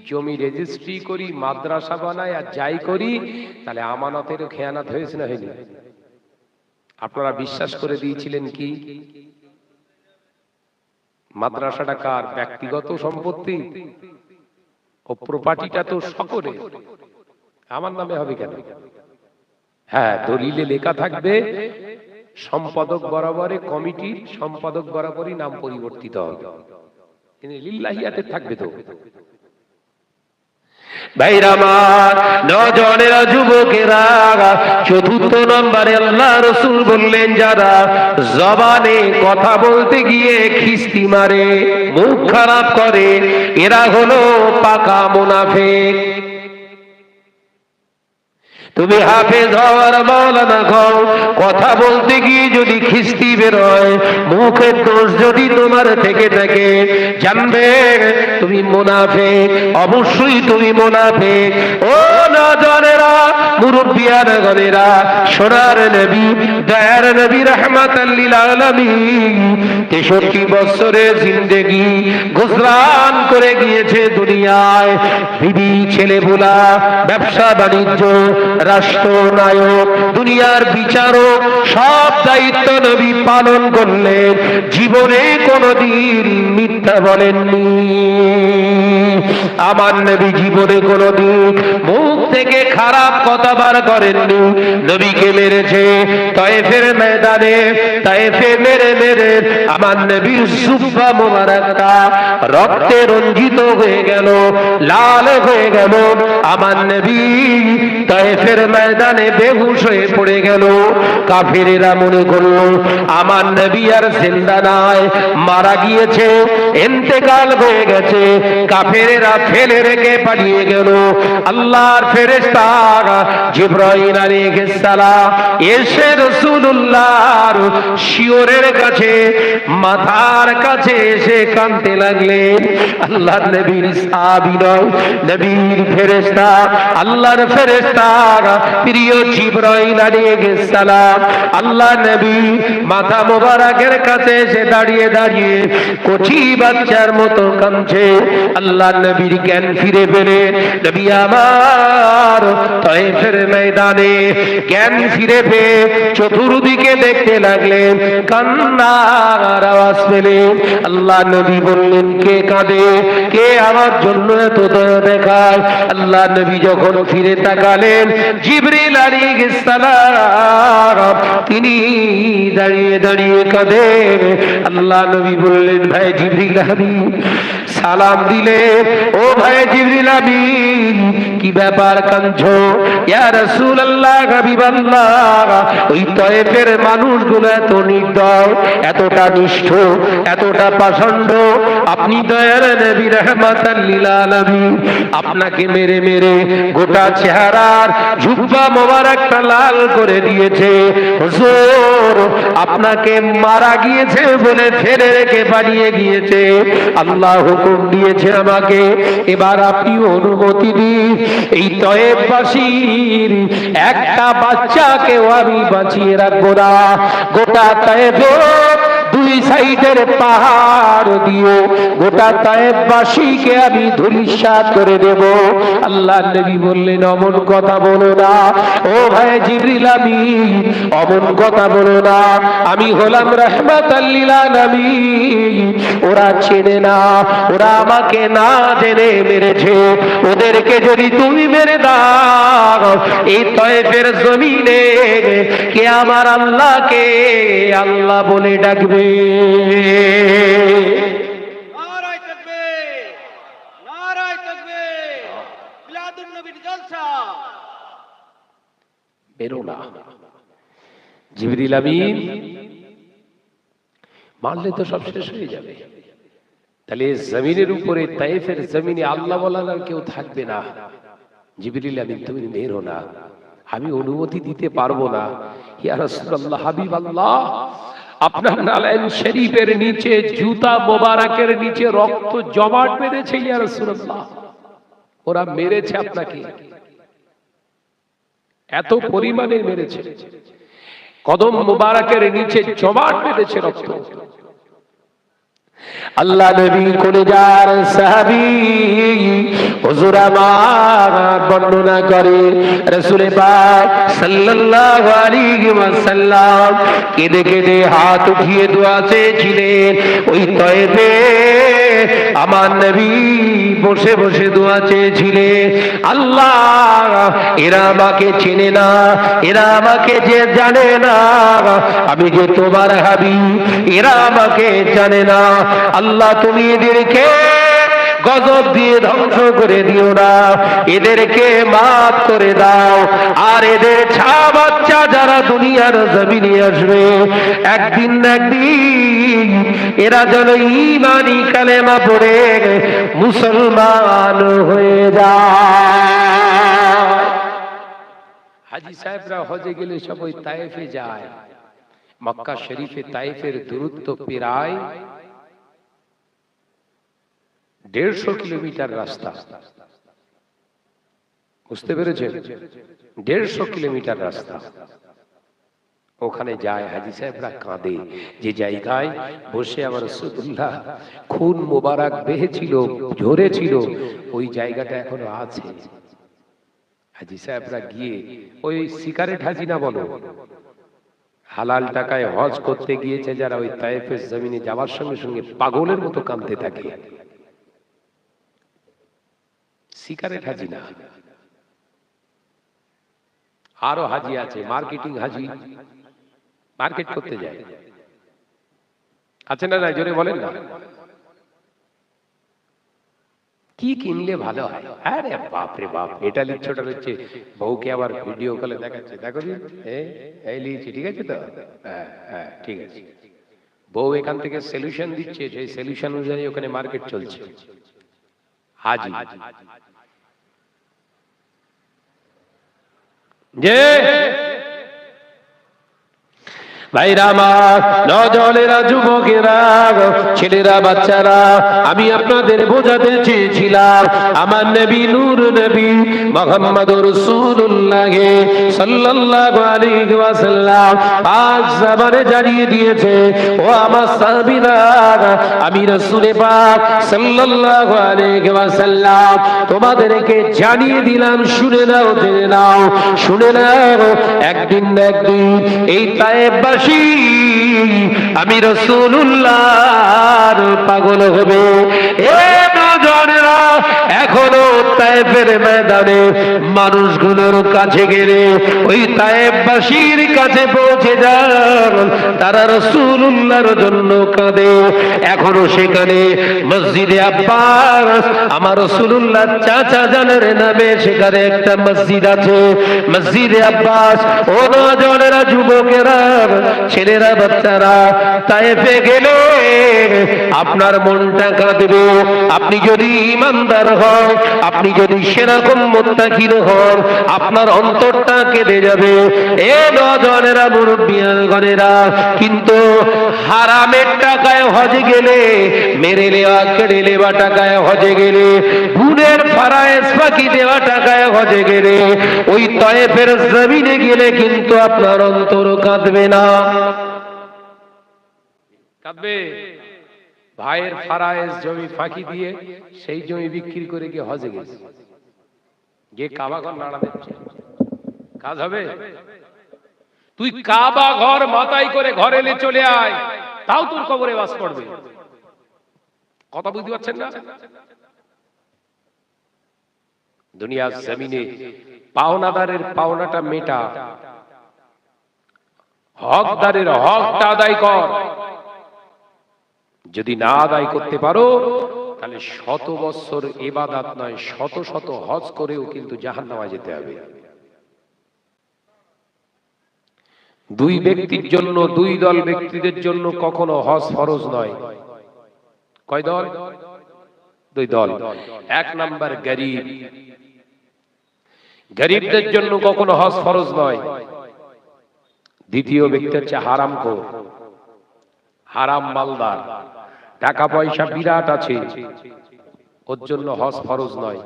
Speaker 1: জমি রেজিস্ট্রি করি, মাদ্রাসা বানাই আর যাই করি, তাহলে আমানতেরও খেয়ানত হয়েছে না হয়নি? আপনারা বিশ্বাস করে দিয়েছিলেন কি মাদ্রাসাটা কার? ব্যক্তিগত সম্পত্তি, ও প্রপার্টিটা তো সকলের, আমার নামে হবে কেন? হ্যাঁ, দলিলে লেখা থাকবে সম্পাদক বরাবরে, কমিটির সম্পাদক বরাবরই নাম পরিবর্তিত হবে, কিন্তু লিল্লাহিয়াতে থাকবে তো। ভাইরা আমার, নজনেরা, যুবকেরা, চতুর্থ নম্বরে আল্লাহ রাসূল বললেন যারা জবানে কথা বলতে গিয়ে খিস্তি মারে, মুখ খারাপ করে, এরা হলো পাকা মুনাফিক। তুমি হাফেজ হওয়ার মাওলানা হও, কথা বলতে গিয়ে যদি খিস্তি বেরোয়, মুখের দোষ যদি তোমার থেকে থাকে, জানবে তুমি মুনাফিক, অবশ্যই তুমি মুনাফিক। ও নজরেরা, মুরব্বিয়ানগণেরা, সোনার নবী, দয়ার নবী রাহমাতাল লিল আলামিন 63 বছরের জিন্দেগি গুজরান করে গিয়েছে দুনিয়ায়। বিবি, ছেলেপুলা, ব্যবসা বাণিজ্য, রাষ্ট্রনায়ক, দুনিয়ার বিচারক, সব দায়িত্ব নবী পালন করলেন। জীবনে কোনদিন মিথ্যা বলেননি। আমার নবী জীবনে কোনদিন মুখ থেকে খারাপ কথা বার করেননি। নবীকে মেরেছে তায়েফের ময়দানে, তায়েফে মেরে আমার নবীর জুব্বা মোবারকটা রক্তে রঞ্জিত হয়ে গেল, লাল হয়ে গেল। আমার নবী তায়েফের ময়দানে বেহুশ হয়ে পড়ে গেল। কাফেরেরা মনে করল আমার নবী আর জিন্দা নাই, মারা গিয়েছে, ইন্তেকাল হয়ে গেছে। কাফেরেরা ফেলে রেখে পালিয়ে গেল। আল্লাহর ফেরেশতা জিবরাইল আলাইহিস সালাম এসে রাসূলুল্লাহর শিয়রের কাছে, মাথার কাছে এসে কাঁদতে লাগলেন। আল্লাহর নবীর সাহাবী নয়, নবীর ফেরেশতা, আল্লাহর ফেরেশতা প্রিয় জিবরাইল আলাইহিস সালাম আল্লাহ নবী মাথা মোবারকের কাছে এসে দাঁড়িয়ে দাঁড়িয়ে কচি বাচ্চার মতো কাঁদছে। আল্লাহ নবীর জ্ঞান ফিরে পেলে নবী আমার তায়েফের ময়দানে জ্ঞান ফিরে পেয়ে চতুর্দিকে দেখতে লাগলেন, কান্নার আওয়াজ পেলেন। আল্লাহ নবী বললেন, কে কাঁদে, কে আমার জন্য এত দয়া দেখায়? আল্লাহ নবী যখন ফিরে তাকালেন, জিবরিল আলাইহিস সালাম তিনি দাঁড়িয়ে দাঁড়িয়ে কাঁদেন। আল্লাহ নবী বললেন, ভাই জিবরিল আমিন, সালাম দিলে, ও ভাই জিবরিল আমিন, কি ব্যাপার কাঁদছো? ইয়া রাসূলুল্লাহ, হাবিবাল্লাহ, ওই তায়েফের মানুষগুলো এত নির্দয়, এতটা নিষ্ঠুর, এতটা পাষণ্ড, আপনি দয়ার নবী রাহমাতাল লিল আলামিন, আপনাকে মেরে মেরে গোটা চেহারার জুব্বা মোবারকটা লাল করে দিয়েছে। হুজুর, আপনাকে মারা গিয়েছে বলে ফেলে রেখে পালিয়ে গিয়েছে। আল্লাহ হুকুম দিয়েছে আমাকে, এবার আপনি অনুমতি দিন, এই তায়েফবাসীর একটা বাচ্চাকেও আমি বাঁচিয়ে রাখবো না। গোটা তায়েফে দুই সাইডের পাহাড় দিয়ে গোটা তায়েফবাসীকে আমি ধূলিসাৎ করে দেব। আল্লাহ নবী বললেন, অমন কথা বলো না, ও ভাই জিবরিল আমিন, অমন কথা বলো না, আমি হলাম রাহমাতাল লিল আলামিন। ওরা চেনে না, ওরা আমাকে না জেনে মেরেছে, ওদেরকে যদি তুমি মেরে দাও, এই তায়েফের জমিনে কে আমার আল্লাহকে আল্লাহ বলে ডাকবে?
Speaker 2: নারায়ে তাকবীর, নারায়ে তাকবীর, মিলাদুন নবীর জলসা।
Speaker 1: বেরো না। জিবরিল আমিন মারলে তো সব শেষ হয়ে যাবে। তাহলে জমিনের উপরে, তায়েফের জমিনে আল্লাহ বলার কেউ থাকবে না। জিবরিল আমিন, তুমি মেরো না, আমি অনুমতি দিতে পারবো না। ইয়া রাসূলুল্লাহ, হাবিবাল্লাহ, আপনার নালাইন শরীফের নিচে, জুতা মোবারকের নিচে রক্ত জমাট বেঁধেছে। ইয়া রাসূলুল্লাহ, ওরা মেরেছে আপনাকে, এত পরিমাণে মেরেছে, কদম মোবারকের নিচে জমাট বেঁধেছে রক্ত। আল্লাহ নবী কলিজার সাহাবী হুজুর আমার বর্ণনা করে, রাসূল পাক সাল্লাল্লাহু আলাইহি ওয়াসাল্লাম কেঁদে কেঁদে হাত উঠিয়ে দোয়া চেয়েছিলেন। ওই তায়েফে আমার নবী বসে বসে দোয়া চেয়েছিলেন, আল্লাহ, এরা আমাকে চেনে না, এরা আমাকে যে জানে না, আমি যে তোমার হাবিব, এরা আমাকে জানে না। আল্লাহ, তুমি এদেরকে গজব দিয়ে ধ্বংস করে দিও না, এদেরকে মাফ করে দাও। আর এদের ছা বাচ্চা যারা দুনিয়ার জমিনে আসবে, একদিন না একদিন এরা যেন ঈমানি কালেমা পড়ে মুসলমান হয়ে যায়। হাজী সাহেবরা হজে গেলে সব ওই তায়েফে যায়। মক্কা শরীফে তায়েফের দূরত্ব প্রায় 150 কিলোমিটার রাস্তা। বুঝতে পেরেছেন? 150 কিলোমিটার রাস্তা। ওখানে যায়, হাজী সাহেবরা কাঁদে, যে জায়গায় বসে আমার রাসূলুল্লাহ খুন মোবারক বেহেছিল, ঝরেছিল, ওই জায়গাটা এখনো আছে। হাজী সাহেবরা গিয়ে, ওই সিগারেট হাজি না বলো, হালাল টাকায় হজ করতে গিয়েছে যারা, ওই তায়েফের জমিনে যাওয়ার সঙ্গে সঙ্গে পাগলের মতো কাঁদতে থাকে। সিগারেট হাজি না, আরো হাজি আছে, মার্কেটিং হাজি, মার্কেট করতে যায়। আছে না? নাই জোরে বলেন না। কি কিনলে ভালো হয়? আরে বাপ রে বাপ, এটা লিখছে ওটা লিখছে, বউকে আবার ভিডিও কলে দেখাচ্ছে, দেখো দিন এই লিখছি, ঠিক আছে তো? হ্যাঁ হ্যাঁ ঠিক আছে। বউ এখান থেকে সলিউশন দিচ্ছে, সেই সলিউশন অনুযায়ী ওখানে মার্কেট চলছে। হাজি যে ভাইরা আমার, নজনেরা, যুবকেরা, ছেলেরা, বাচ্চারা, আমি আপনাদের বোঝাতে চেয়েছিলাম আমার নবী, নূর নবী মুহাম্মদুর রাসূলুল্লাহ সাল্লাল্লাহু আলাইহি ওয়াসাল্লাম পাক জবানে জানিয়ে দিয়েছে, ও আমার সাহাবীরা, আমি রাসূল পাক সাল্লাল্লাহু আলাইহি ওয়াসাল্লাম তোমাদেরকে জানিয়ে দিলাম, শুনে নাও, জেনে নাও, শুনে নাও, একদিন না একদিন এই তায়েব আমি রাসূলুল্লাহর পাগল হবে। এ নজনেরা, এখনো তায়েফের ময়দানে মানুষগুলোর কাছে গেলে ওই তায়েফবাসীর কাছে পৌঁছে যান, তারা রাসূলুল্লাহর জন্য কাঁদে। এখনো সেখানে মসজিদে আব্বাস, আমার রাসূলুল্লাহ চাচা জানের নামে সেখানে একটা মসজিদ আছে, মসজিদে আব্বাস। ও নজনেরা, যুবকেরা, ছেলেরা, বাচ্চারা, তায়েফে গেলে আপনার মনটা কাঁদবে। আপনি যদি ইমানদার হন, আপনি যদি সেরকম মুত্তাকিন হন, আপনার অন্তরটা কেঁদে যাবে। এ নজনেরা, মুরব্বিয়ানেরা, কিন্তু হারামের টাকায় হজে গেলে, মেরে নেওয়া, কেড়ে নেওয়া টাকায় হজে গেলে, গুণের ফারায়েজ ফাঁকি দেওয়া টাকায় হজে গেলে, ওই তায়েফের জমিনে গেলে কিন্তু আপনার অন্তর কাঁদবে না। কাঁদবে? ভাইয়ের ফারায়েজ জমি ফাঁকি দিয়ে সেই জমি বিক্রি করে গিয়ে হজে গেছে, গিয়ে কাবা ঘর নাড়া দিচ্ছে, কাজ হবে? তুই কাবা ঘর মাথায় করে ঘরে এলে চলে আয়, তাও তোর কবরে বাস পড়বে। কথা বুঝতে পারছেন না? দুনিয়ার জমিনে পাওনাদারের পাওনাটা মেটা, হকদারের হকটা আদায় কর। যদি না আদায় করতে পারো, তাহলে 100 বছর ইবাদত নয়, শত শত হজ করেও কিন্তু জাহান্নামে যেতে হবে। দুই ব্যক্তির জন্য, দুই দল ব্যক্তিদের জন্য কখনো হজ ফরজ নয়। কয় দল? দুই দল। এক নাম্বার গরিব, গরিবদের জন্য কখনো হজ ফরজ নয়। দ্বিতীয় ব্যক্তি হচ্ছে হারামখোর, হারাম মালদার, টাকা পয়সা বিরাট আছে, ওর জন্য হজ ফরজ নয়।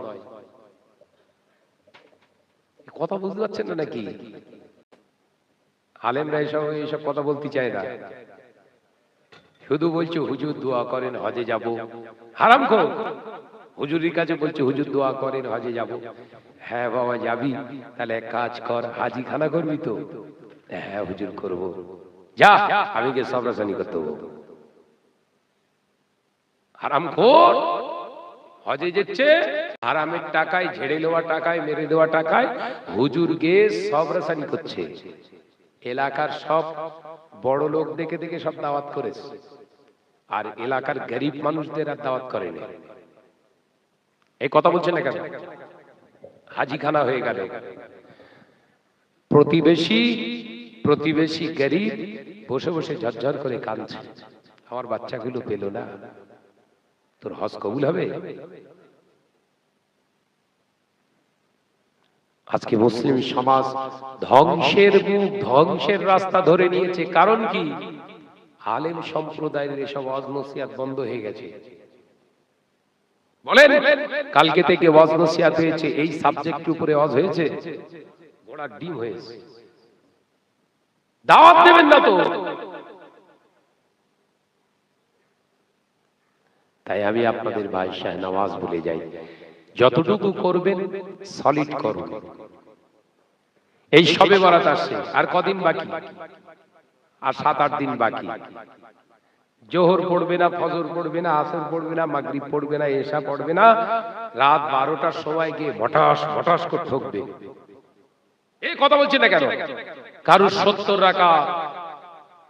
Speaker 1: কথা বুঝতে পারছেন না নাকি? আলেমরা এইসব কথা বলতে চায় না, শুধু বলছে হুজুর দোয়া করেন হজে যাব। হারামখোর হুজুরের কাছে বলছে হুজুর দোয়া করেন হজে যাব। হ্যাঁ বাবা যাবি, তাহলে এক কাজ কর, হাজি খানা করবি তো? হ্যাঁ হুজুর করব। যা, আমি গিয়ে সবরাসানি করতে হবো। হারামখোর হজে যাচ্ছে, হারামের টাকায়, ঝেড়ে নেওয়া টাকায়, মেরে দেওয়া টাকায় হুজুর গিয়ে সবরাসানি করছে। এলাকার সব বড় লোক দেখে দেখে সব দাওয়াত করেছে, আর এলাকার গরিব মানুষদের আর দাওয়াত করেনি। এই কথা বলছেন না কেন? হাজিখানা হয়ে গেল। প্রতিবেশী গরিব বসে বসে ঝরঝর করে কাঁদছে, আমার বাচ্চাগুলো পেল না, তোর হজ কবুল হবে? আজকে মুসলিম সমাজ ধ্বংসের মুখ, ধ্বংসের রাস্তা ধরে নিয়েছে। কারণ কি? আলেম সম্প্রদায়ের এসব ওয়াজ নসিহত বন্ধ হয়ে গেছে। বলেন, কালকে থেকে ওয়াজ নসিহত হয়েছে, এই সাবজেক্ট উপরে ওয়াজ হয়েছে, ঘোড়ার ডিম হয়েছে। দাওয়াত দেবেন না তো? তাই আমি আপনাদের ভাই শাহনওয়াজ বলে যাই, যতটুকু করবেন সলিড করুন। এই সবে বরাত আসছে, আর কদিন বাকি? আর 7-8 দিন বাকি। জোহর পড়বে না, ফজর পড়বে না, আসর পড়বে না, মাগরিব পড়বে না, এশা পড়বে না, রাত 12টার সময় গিয়ে ভটাস ভটাস করে ঠকবে। এই কথা বলছি না কেন? কারুর 70 রাকাত,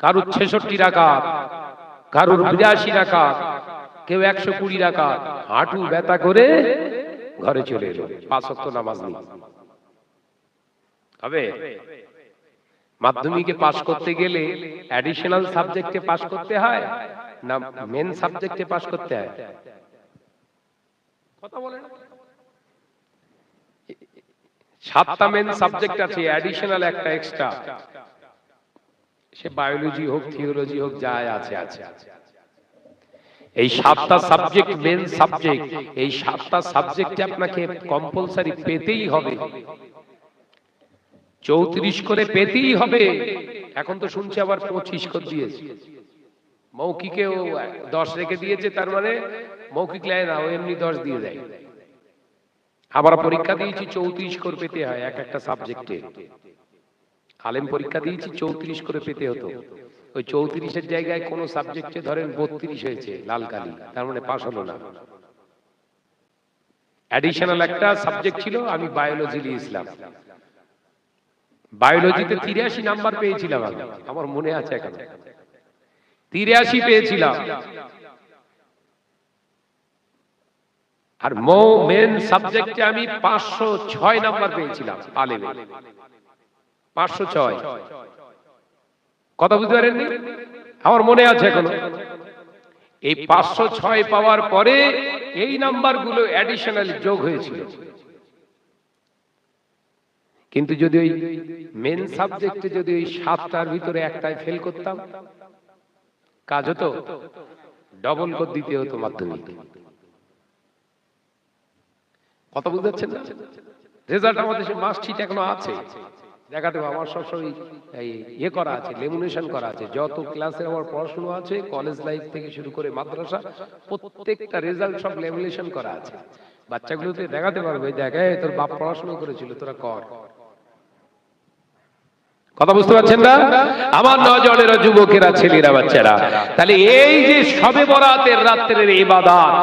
Speaker 1: কারুর 66 রাকাত, কারোর 82 রাকাত, কেউ 120 রাকাত, হাঁটু ব্যথা করে ঘরে চলে এলো, 5 ওয়াক্ত নামাজ নেই। হবে? মাধ্যমিকে পাস করতে গেলে অ্যাডিশনাল সাবজেক্টে পাস করতে হয় না মেন সাবজেক্টে পাস করতে হয়? কথা বলেন। 7টা মেন সাবজেক্ট আছে, অ্যাডিশনাল একটা এক্সট্রা, সে বায়োলজি হোক, থিওলজি হোক, যা আছে আছে। এই 7টা সাবজেক্ট মেন সাবজেক্ট, এই 7টা সাবজেক্টে আপনাকে কম্পালসারি পেতেই হবে, 34 করে পেতেই হবে। এখন তো শুনছি আবার 25 করে দিয়েছে, মৌখিকেও 10 রেখে দিয়েছে, তার মানে মৌখিক লেয় না, ও এমনি 10 দিয়ে দেয়। আবার পরীক্ষা দিয়েছি 34 করে পেতে হয় এক একটা সাবজেক্টে। আলেম পরীক্ষা দিয়েছি 34 করে পেতে হতো, ওই 34-এর জায়গায় কোন সাবজেক্টে ধরেন 32 হয়েছে লাল কালি, তার মানে পাস হলো না। অ্যাডিশনাল একটা সাবজেক্ট ছিল, আমি বায়োলজি নিয়েছিলাম, বায়োলজিতে 83 নাম্বার পেয়েছিলাম আমি, আমার মনে আছে এখন 83 পেয়েছিলাম। আর মেন সাবজেক্টে আমি 506 নাম্বার পেয়েছিলাম আলেমে, 506। কথা বুঝতে পারেননি? আমার মনে আছে এখনো। এই 506 পাওয়ার পরে এই নাম্বারগুলো অ্যাডিশনাল যোগ হয়েছিল। কিন্তু যদি ওই মেন সাবজেক্টে যদি ওই 7টার ভিতরে একটাই ফেল করতাম, কাজ হতো, ডবল করে দিতে হতো মাধ্যমিক। কথা বুঝতে পারছেন না? রেজাল্ট আমাদের দেশে মার্কশিট এখনো আছে, দেখাতে হবে। আমার সবসময় ইয়ে করা আছে, লেমিনেশন করা আছে, যত ক্লাসে আমার পড়াশোনা আছে, কলেজ লাইফ থেকে শুরু করে মাদ্রাসা, প্রত্যেকটা রেজাল্ট সব লেমিনেশন করা আছে। বাচ্চাগুলোতে দেখাতে পারবে, দেখে তোর বাপ পড়াশোনা করেছিল, তোরা কর। কথা বুঝতে পারছেন না আমার নজরেরা, যুবকেরা, ছেলেরা, বাচ্চারা? তাহলে এই যে শবে বরাতের রাতের ইবাদত,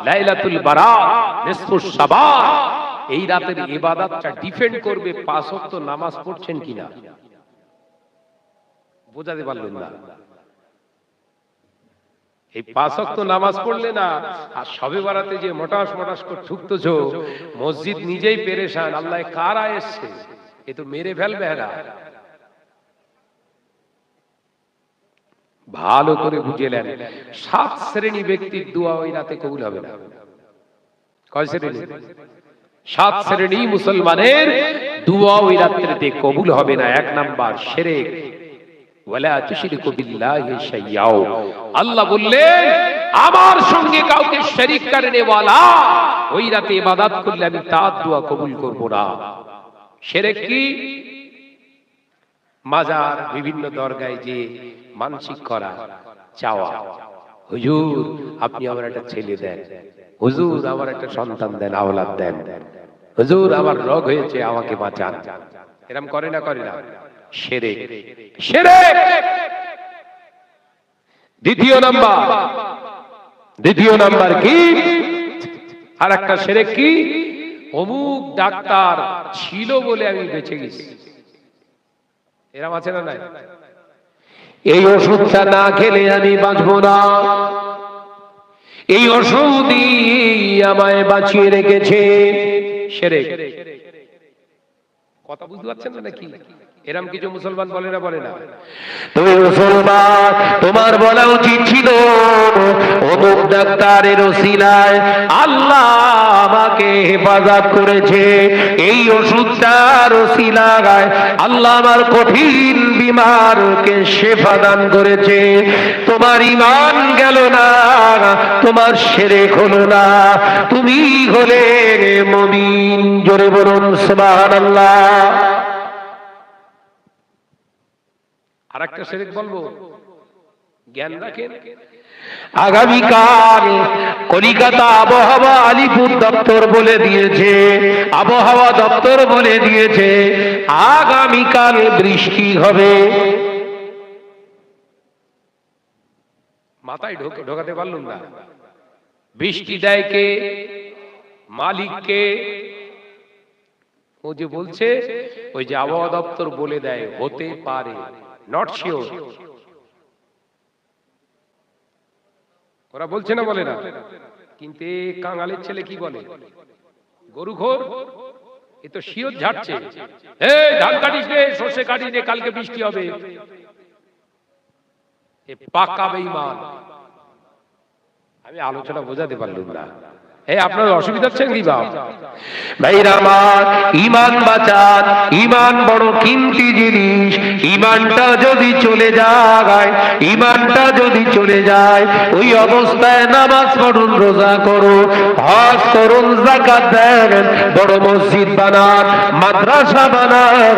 Speaker 1: লাইলাতুল বারাত, নিসফুস শাবান, এই রাতের ইবাদতটা ডিপেন্ড করবে 5 ওয়াক্ত নামাজ পড়ছেন কিনা। বোঝাতে পারলেন না? এই 5 ওয়াক্ত নামাজ পড়লে না, আর শবে বরাতে যে মোটাস মোটাস করে ঠুকতেছো, মসজিদ নিজেই পেরেশান, আল্লাহ কারা এসছে, এ তো মেরে ফেলবে এরা। ভালো করে বুঝে নেন, 7 শ্রেণী ব্যক্তির দোয়া ওই রাতে কবুল হবে না। কয় শ্রেণী? 7 শ্রেণী মুসলমানের দোয়া ওই রাত্রিতে কবুল হবে না। 1 নাম্বার শিরক, ওয়ালা তুশরিকু বিল্লাহি শাইয়্যা। আল্লাহ বললেন, আমার সঙ্গে কাউকে শরীক করনে ওয়ালা ওই রাতে ইবাদত করলে আমি তার দোয়া কবুল করব না। শিরক কি? মাজার, বিভিন্ন দরগায় যে মানসিক করা, চাওয়া, হুজুর আপনি আমার একটা ছেলে দেন, হুজুর আমার একটা সন্তান দেন, আওলাদ দেন, হুজুর আমার রোগ হয়েছে আমাকে বাঁচান, এরকম করে না? করে না? শিরক। শিরক। দ্বিতীয় নাম্বার কি? আর একটা শিরক কি? অমুক ডাক্তার ছিল বলে আমি বেঁচে গেছি, এরকম আছে না নাই? এই ওষুধটা না খেলে আমি বাঁচবো না, এই ওষুধই আমায় বাঁচিয়ে রেখেছে। শিরক। কথা বুঝতে পারছেন না নাকি? এরকম কিছু মুসলমান বলে না? বলে না? তুমি মুসলমান, তোমার বলা উচিত ছিল, অমুক ডাক্তারের ওসিলায় আল্লাহ আমাকে হেফাজত করেছে, এই ওষুধটার ওসিলায় আল্লাহ আমার কঠিন বিমারকে শেফা দান করেছে। তোমার ঈমান গেল না, তোমার শিরক হলো না, তুমি হলে মুমিন। জোরে বলুন সুবহানাল্লাহ। আর একটা শিরক বলবো, জ্ঞান রাখেন। আগামীকাল কলিকাতা আবহাওয়া আলিপুর দপ্তর বলে দিয়েছে, আবহাওয়া দপ্তর বলে দিয়েছে আগামীকাল বৃষ্টি হবে। মাথায় ঢোকাতে পারলাম না। বৃষ্টি দেয় কে? মালিককে। ও যে বলছে, ওই যে আবহাওয়া দপ্তর বলে দেয় হতে পারে, নট শিওর। ওরা বলছে না, বলে না? কিন্তু এ কাঙালের ছেলে কি বলে? গরুখোর। এ তো শিওর ঝাড়ছে, এই ধান কাটিস রে, সর্ষে কাটিস রে, কালকে বৃষ্টি হবে। এ পাকা বেঈমান। আমি আলোচনা বোঝাতে পারলাম না। আপনার অসুবিধা হচ্ছে কি বাপ? ভাইরা আমার, ঈমান বাঁচান। ঈমান বড় কিমতি জিনিস। ঈমানটা যদি চলে যায়, ঈমানটা যদি চলে যায়, ওই অবস্থায় নামাজ পড়ুন, রোজা করুন, হজ করুন, যাকাত দেন, বড় মসজিদ বানান, মাদ্রাসা বানান,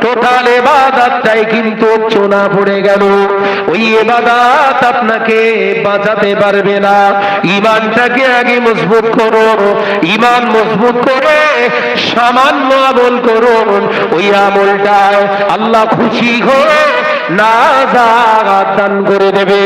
Speaker 1: টোটাল ইবাদতটাই কিন্তু চোনা পড়ে গেল। ওই ইবাদত আপনাকে বাঁচাতে পারবে না। ঈমানটাকে আগে মজবুত করুন। ঈমান মজবুত করে সামান্য আমল করুন, ওই আমলটায় আল্লাহ খুশি হয়ে নাজাত দান করে দেবে।